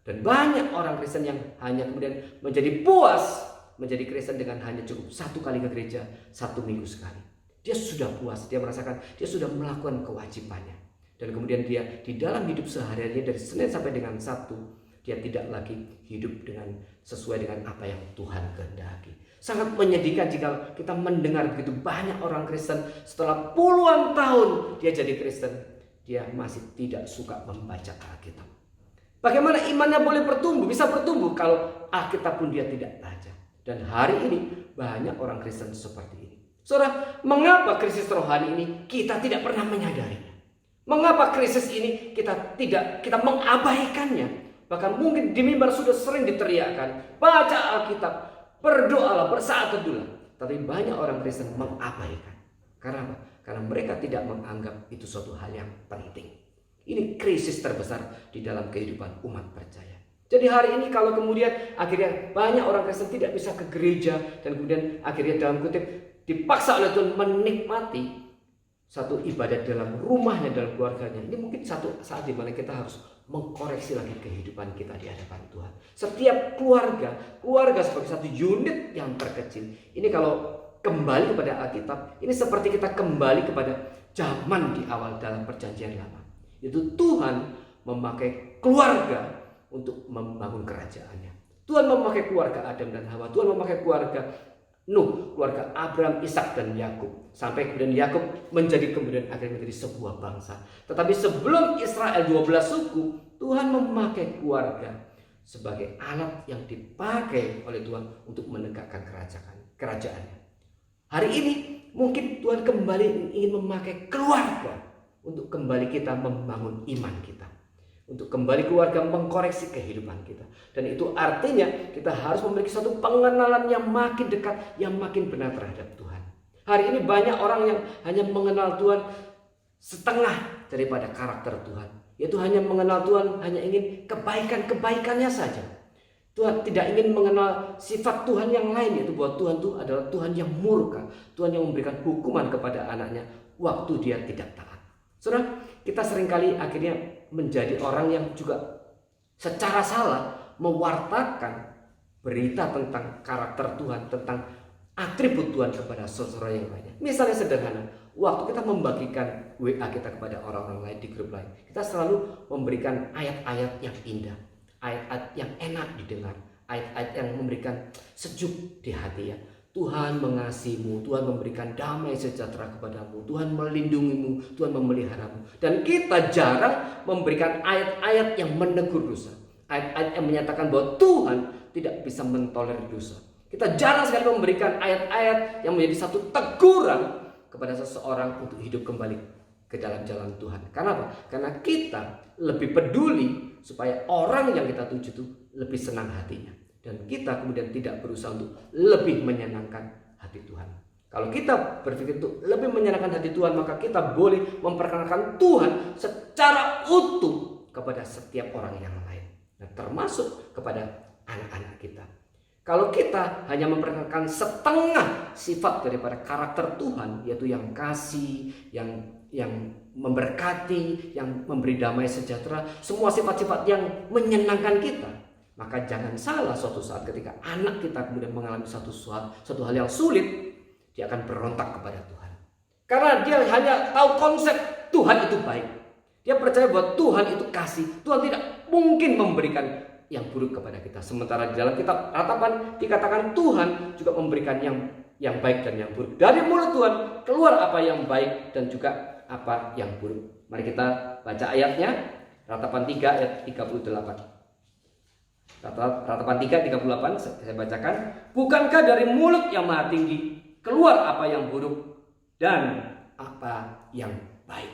Dan banyak orang Kristen yang hanya kemudian menjadi puas menjadi Kristen dengan hanya cukup satu kali ke gereja, 1 minggu sekali. Dia sudah puas, dia merasakan dia sudah melakukan kewajibannya. Dan kemudian dia di dalam hidup sehari-harinya dari Senin sampai dengan Sabtu, dia tidak lagi hidup dengan sesuai dengan apa yang Tuhan kehendaki. Sangat menyedihkan jika kita mendengar begitu banyak orang Kristen setelah puluhan tahun dia jadi Kristen, dia masih tidak suka membaca Alkitab. Bagaimana imannya boleh bertumbuh, bisa bertumbuh kalau Alkitab pun dia tidak baca. Dan hari ini banyak orang Kristen seperti ini. Saudara, mengapa krisis rohani ini kita tidak pernah menyadarinya? Mengapa krisis ini kita mengabaikannya? Bahkan mungkin di mimbar sudah sering diteriakkan, baca Alkitab, berdoalah, bersaat teduhlah. Tapi banyak orang Kristen mengabaikan. Karena apa? Karena mereka tidak menganggap itu suatu hal yang penting. Ini krisis terbesar di dalam kehidupan umat percaya. Jadi hari ini kalau kemudian akhirnya banyak orang Kristen tidak bisa ke gereja, dan kemudian akhirnya dalam kutip dipaksa oleh Tuhan menikmati satu ibadat dalam rumahnya, dalam keluarganya. Ini mungkin satu saat di mana kita harus mengkoreksi lagi kehidupan kita di hadapan Tuhan. Setiap keluarga sebagai satu unit yang terkecil. Ini kalau kembali kepada Alkitab, ini seperti kita kembali kepada zaman di awal dalam perjanjian lama. Itu Tuhan memakai keluarga untuk membangun kerajaannya. Tuhan memakai keluarga Adam dan Hawa. Tuhan memakai keluarga Nuh, keluarga Abraham, Ishak dan Yakub, sampai kemudian Yakub kemudian akhirnya menjadi sebuah bangsa. Tetapi sebelum Israel 12 suku, Tuhan memakai keluarga sebagai alat yang dipakai oleh Tuhan untuk menegakkan kerajaannya. Hari ini mungkin Tuhan kembali ingin memakai keluarga untuk kembali kita membangun iman kita, untuk kembali keluarga mengkoreksi kehidupan kita. Dan itu artinya kita harus memiliki suatu pengenalan yang makin dekat, yang makin benar terhadap Tuhan. Hari ini banyak orang yang hanya mengenal Tuhan setengah daripada karakter Tuhan. Yaitu hanya mengenal Tuhan, hanya ingin kebaikan-kebaikannya saja. Tuhan tidak ingin mengenal sifat Tuhan yang lain, yaitu bahwa Tuhan itu adalah Tuhan yang murka, Tuhan yang memberikan hukuman kepada anaknya waktu dia tidak taat. Saudara, kita seringkali akhirnya menjadi orang yang juga secara salah mewartakan berita tentang karakter Tuhan, tentang atribut Tuhan kepada seseorang yang lainnya. Misalnya sederhana, waktu kita membagikan WA kita kepada orang-orang lain di grup lain, kita selalu memberikan ayat-ayat yang indah, ayat-ayat yang enak didengar, ayat-ayat yang memberikan sejuk di hati ya. Tuhan mengasihimu, Tuhan memberikan damai sejahtera kepadamu, Tuhan melindungimu, Tuhan memeliharamu. Dan kita jarang memberikan ayat-ayat yang menegur dosa, ayat-ayat yang menyatakan bahwa Tuhan tidak bisa mentolerir dosa. Kita jarang sekali memberikan ayat-ayat yang menjadi satu teguran kepada seseorang untuk hidup kembali ke dalam jalan Tuhan. Karena apa? Karena kita lebih peduli supaya orang yang kita tuju itu lebih senang hatinya. Dan kita kemudian tidak berusaha untuk lebih menyenangkan hati Tuhan. Kalau kita berpikir untuk lebih menyenangkan hati Tuhan, maka kita boleh memperkenalkan Tuhan secara utuh kepada setiap orang yang lain. Nah, termasuk kepada anak-anak kita. Kalau kita hanya memperkenalkan setengah sifat daripada karakter Tuhan, yaitu yang kasih, yang memberkati, yang memberi damai sejahtera, semua sifat-sifat yang menyenangkan kita, maka jangan salah suatu saat ketika anak kita kemudian mengalami satu hal yang sulit, dia akan berontak kepada Tuhan. Karena dia hanya tahu konsep Tuhan itu baik. Dia percaya bahwa Tuhan itu kasih. Tuhan tidak mungkin memberikan yang buruk kepada kita. Sementara di dalam kitab Ratapan dikatakan Tuhan juga memberikan yang baik dan yang buruk. Dari mulut Tuhan keluar apa yang baik dan juga apa yang buruk. Mari kita baca ayatnya. Ratapan 3 ayat 38. Ratapan 3:38 saya bacakan. Bukankah dari mulut yang maha tinggi keluar apa yang buruk dan apa yang baik?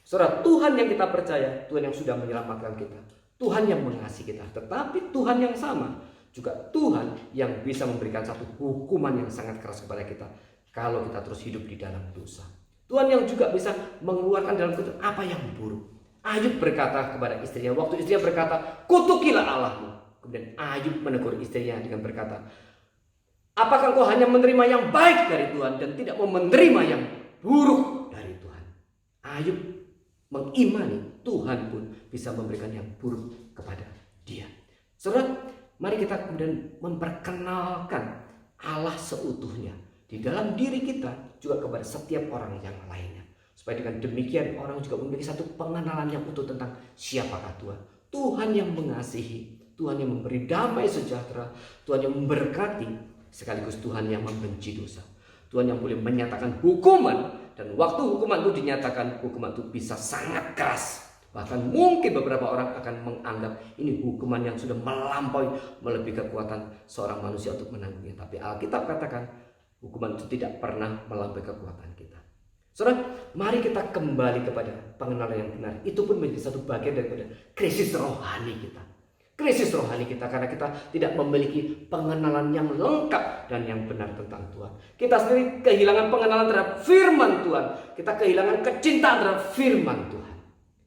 Saudara, Tuhan yang kita percaya, Tuhan yang sudah menyelamatkan kita, Tuhan yang mengasihi kita, tetapi Tuhan yang sama juga Tuhan yang bisa memberikan satu hukuman yang sangat keras kepada kita kalau kita terus hidup di dalam dosa. Tuhan yang juga bisa mengeluarkan dalam kita apa yang buruk. Ayub berkata kepada istrinya, waktu istrinya berkata, kutukilah Allahmu. Kemudian Ayub menegur istrinya dengan berkata, apakah engkau hanya menerima yang baik dari Tuhan dan tidak mau menerima yang buruk dari Tuhan? Ayub mengimani Tuhan pun bisa memberikan yang buruk kepada dia. Saudara, mari kita kemudian memperkenalkan Allah seutuhnya di dalam diri kita juga kepada setiap orang yang lainnya. Supaya dengan demikian orang juga memiliki satu pengenalan yang utuh tentang siapakah Tuhan. Tuhan yang mengasihi, Tuhan yang memberi damai sejahtera, Tuhan yang memberkati, sekaligus Tuhan yang membenci dosa. Tuhan yang boleh menyatakan hukuman, dan waktu hukuman itu dinyatakan, hukuman itu bisa sangat keras. Bahkan mungkin beberapa orang akan menganggap ini hukuman yang sudah melampaui, melebihi kekuatan seorang manusia untuk menanggungnya. Tapi Alkitab katakan hukuman itu tidak pernah melampaui kekuatan kita. Saudara, mari kita kembali kepada pengenalan yang benar. Itu pun menjadi satu bagian daripada krisis rohani kita. Krisis rohani kita karena kita tidak memiliki pengenalan yang lengkap dan yang benar tentang Tuhan. Kita sendiri kehilangan pengenalan terhadap firman Tuhan. Kita kehilangan kecintaan terhadap firman Tuhan.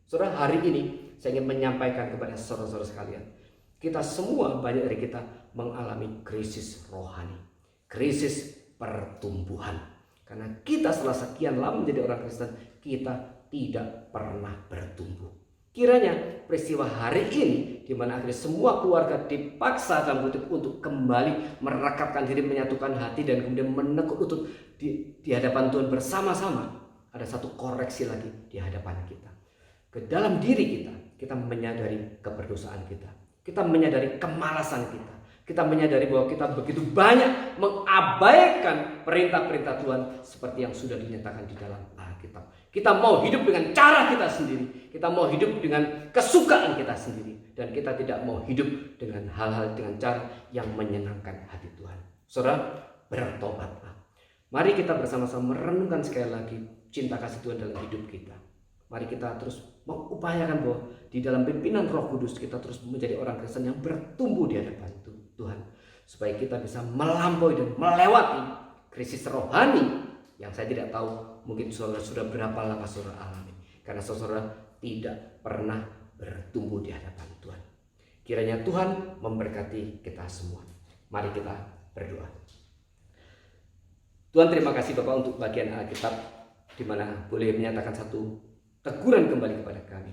Saudara, hari ini saya ingin menyampaikan kepada saudara-saudara sekalian. Kita semua, banyak dari kita mengalami krisis rohani. Krisis pertumbuhan. Karena kita setelah sekian lama menjadi orang Kristen, kita tidak pernah bertumbuh. Kiranya peristiwa hari ini di mana akhirnya semua keluarga dipaksa dalam kutip untuk kembali merekatkan diri, menyatukan hati dan kemudian menekuk lutut di hadapan Tuhan bersama-sama. Ada satu koreksi lagi di hadapan kita. Ke dalam diri kita menyadari keberdosaan kita. Kita menyadari kemalasan kita. Kita menyadari bahwa kita begitu banyak mengabaikan perintah-perintah Tuhan seperti yang sudah dinyatakan di dalam Alkitab. Kita mau hidup dengan cara kita sendiri. Kita mau hidup dengan kesukaan kita sendiri. Dan kita tidak mau hidup dengan hal-hal dengan cara yang menyenangkan hati Tuhan. Saudara, bertobatlah. Mari kita bersama-sama merenungkan sekali lagi cinta kasih Tuhan dalam hidup kita. Mari kita terus mengupayakan bahwa di dalam pimpinan Roh Kudus kita terus menjadi orang Kristen yang bertumbuh di hadapan Tuhan. Supaya kita bisa melampaui dan melewati krisis rohani yang saya tidak tahu mungkin saudara sudah berapa lama saudara alami. Karena saudara tidak pernah bertumbuh di hadapan Tuhan. Kiranya Tuhan memberkati kita semua. Mari kita berdoa. Tuhan, terima kasih Bapak untuk bagian Alkitab di mana boleh menyatakan satu teguran kembali kepada kami.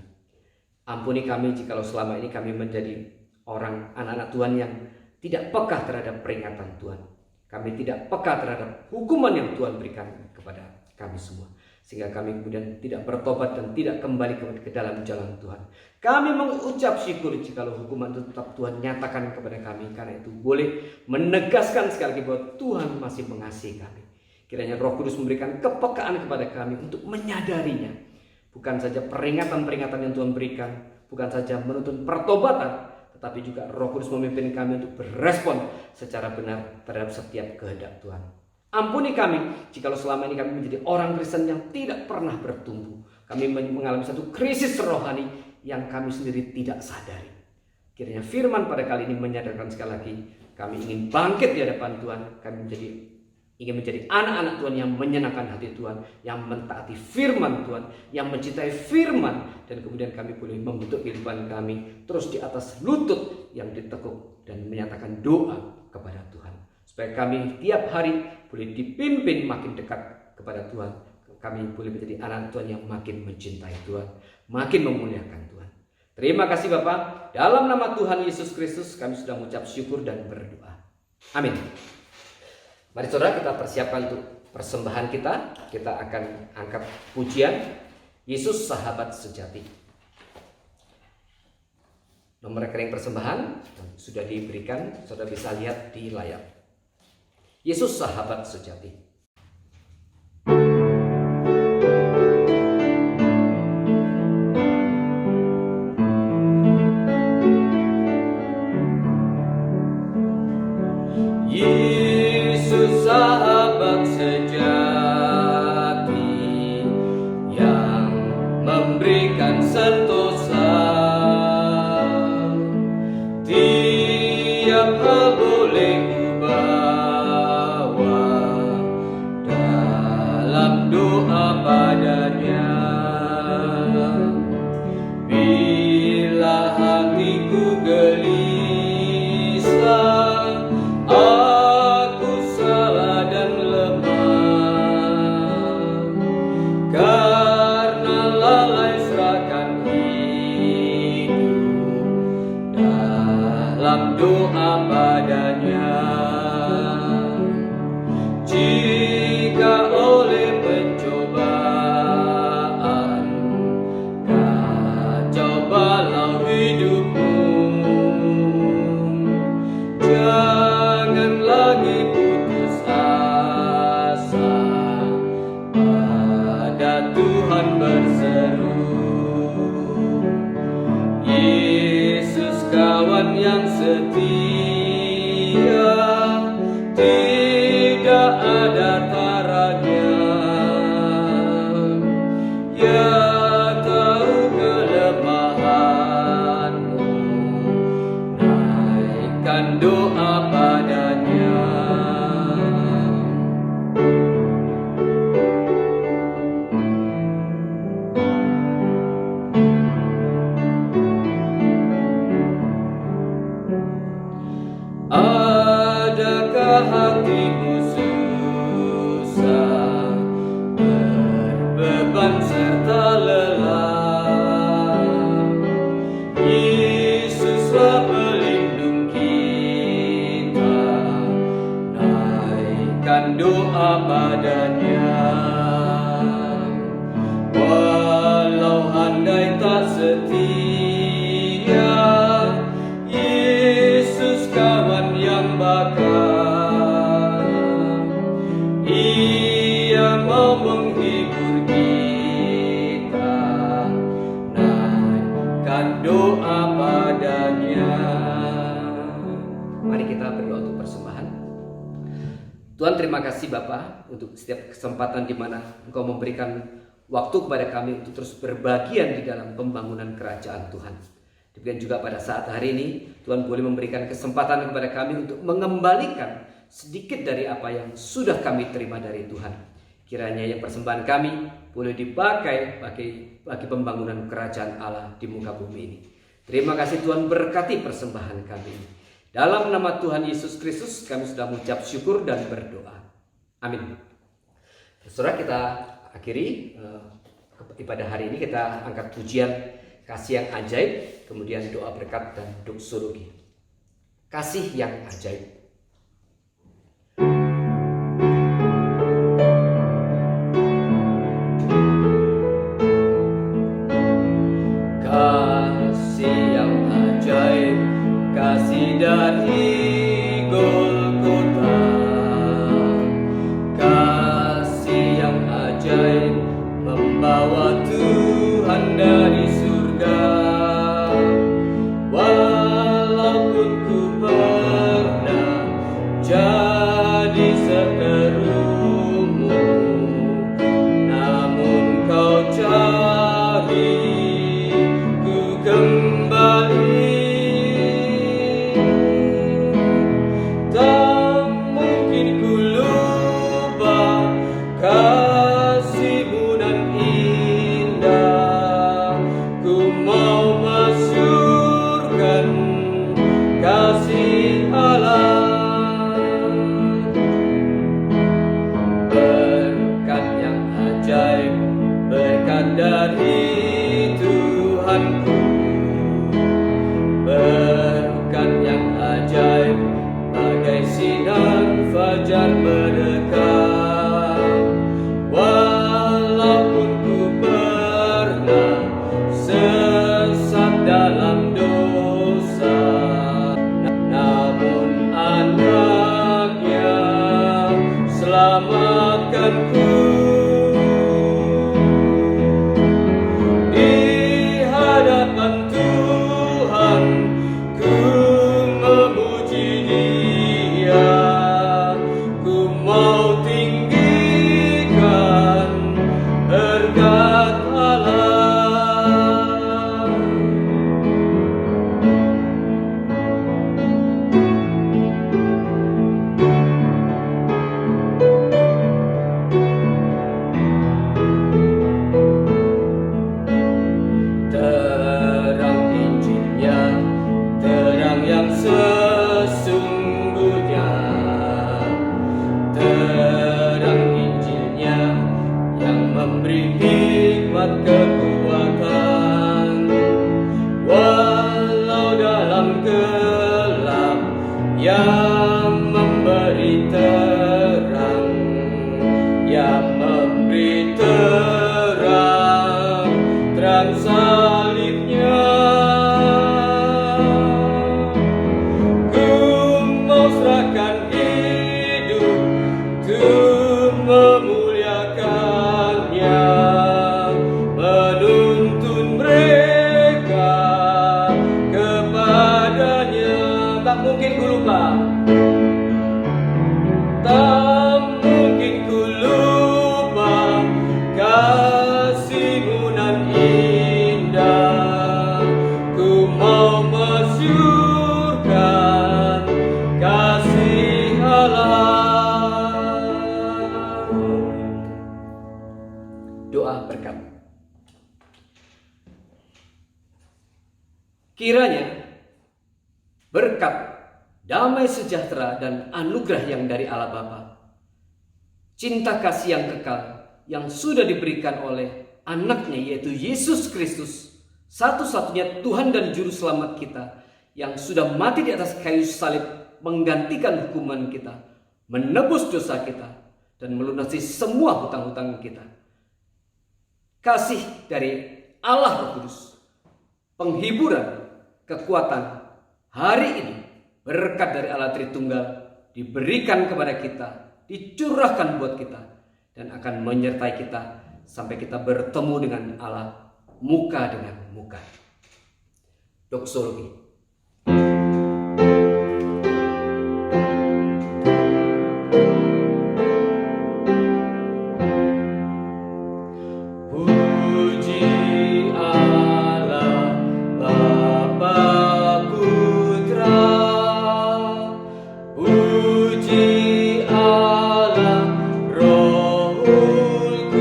Ampuni kami jikalau selama ini kami menjadi orang anak-anak Tuhan yang tidak peka terhadap peringatan Tuhan. Kami tidak peka terhadap hukuman yang Tuhan berikan kepada kami semua. Sehingga kami kemudian tidak bertobat dan tidak kembali ke dalam jalan Tuhan. Kami mengucap syukur jikalau hukuman itu tetap Tuhan nyatakan kepada kami. Karena itu boleh menegaskan sekali lagi bahwa Tuhan masih mengasihi kami. Kiranya Roh Kudus memberikan kepekaan kepada kami untuk menyadarinya. Bukan saja peringatan-peringatan yang Tuhan berikan, bukan saja menuntun pertobatan, tetapi juga Roh Kudus memimpin kami untuk berespon secara benar terhadap setiap kehendak Tuhan. Ampuni kami jikalau selama ini kami menjadi orang Kristen yang tidak pernah bertumbuh. Kami mengalami satu krisis rohani yang kami sendiri tidak sadari. Kiranya firman pada kali ini menyadarkan sekali lagi, kami ingin bangkit di hadapan Tuhan, kami ingin menjadi anak-anak Tuhan yang menyenangkan hati Tuhan, yang mentaati firman Tuhan, yang mencintai firman, dan kemudian kami boleh membentuk kehidupan kami terus di atas lutut yang ditekuk dan menyatakan doa kepada Tuhan. Supaya kami tiap hari boleh dipimpin makin dekat kepada Tuhan. Kami boleh menjadi anak Tuhan yang makin mencintai Tuhan, makin memuliakan Tuhan. Terima kasih Bapak. Dalam nama Tuhan Yesus Kristus kami sudah mengucap syukur dan berdoa. Amin. Mari saudara kita persiapkan untuk persembahan kita. Kita akan angkat pujian Yesus Sahabat Sejati. Nomor rekening persembahan sudah diberikan, saudara bisa lihat di layar. Yesus Sahabat Sejati. Sahabat sejati yang memberikan sentosa, tiap hal boleh kubawa dalam doa padanya. Bila hatiku gelisah, karena lalai serahkan hidup dalam doa padanya. Jika oleh pencobaan kacau balau hidupmu, jangan lagi putus asa, pada Tuhan berseru. setia, tidak ada taranya. Ya tahu kelemahanmu, naikkan doa padanya. Adakah hatimu susah, berbeban serta lelah? Yesuslah pelindung kita, naikkan doa padanya. Walau andai tak setia, Yesus kawan yang bakal. Ia mau menghibur kita, naikkan doa padanya. Mari kita berdoa untuk persembahan. Tuhan, terima kasih Bapa untuk setiap kesempatan di mana Engkau memberikan waktu kepada kami untuk terus berbagian di dalam pembangunan kerajaan Tuhan. Demikian juga pada saat hari ini Tuhan boleh memberikan kesempatan kepada kami untuk mengembalikan sedikit dari apa yang sudah kami terima dari Tuhan. Kiranya yang persembahan kami boleh dipakai bagi pembangunan kerajaan Allah di muka bumi ini. Terima kasih Tuhan, berkati persembahan kami. Dalam nama Tuhan Yesus Kristus kami sudah mengucap syukur dan berdoa. Amin. Saudara, kita akhiri ibadah hari ini, kita angkat pujian kasih yang ajaib, kemudian doa berkat dan doksologi. Kasih yang ajaib. Kasih yang ajaib, kasih dari Golgota. Kasih yang ajaib membawa Tuhan dari surga. Walaupun ku pernah jadi seterumu, namun kau cari ku kembali. Tak mungkin ku lupa kasih-Mu nan indah. Ku mau masyurkan kasih Allah. Berkat yang ajaib, berkat dari Tuhanku. Berkat yang ajaib, bagai sinar fajar berdekat. Walaupun ku pernah sesat dalam dosa, namun anaknya selamatkanku. Di hadapan Tuhan ku memuji Dia, ku mau tinggikan berkat Allah. Terang Injilnya, terang yang sesungguhnya. Terang Injilnya yang memberi hikmat kekuatan. Walau dalam gelap, yang memberi terang, yang memberi terang, terang salibnya. Ku mau serahkan hidup untuk memuliakannya, menuntun mereka kepadanya. Tak mungkin ku lupa. Tak mungkin ku lupa kasih-Mu nan indah. Ku mau masyurkan kasih Allah. Doa berkat. Kiranya berkat, damai sejahtera dan anugerah yang dari Allah Bapa, cinta kasih yang kekal yang sudah diberikan oleh anaknya yaitu Yesus Kristus, satu-satunya Tuhan dan Juru Selamat kita, yang sudah mati di atas kayu salib menggantikan hukuman kita, menebus dosa kita, dan melunasi semua hutang-hutang kita. Kasih dari Allah Roh Kudus, penghiburan, kekuatan hari ini, berkat dari Allah Tritunggal diberikan kepada kita, dicurahkan buat kita, dan akan menyertai kita sampai kita bertemu dengan Allah muka dengan muka. Doksologi. Puji Allah Bapa Putra, puji Allah Rohul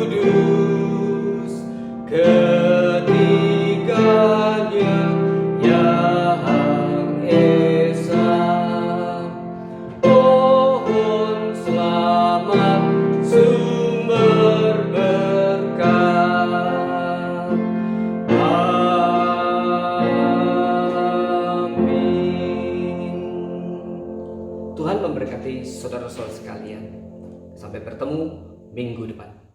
Kudus, ketiganya yang esa. Pohon selamat sumber berkat. Amin. Tuhan memberkati saudara-saudara sekalian. Sampai bertemu minggu depan.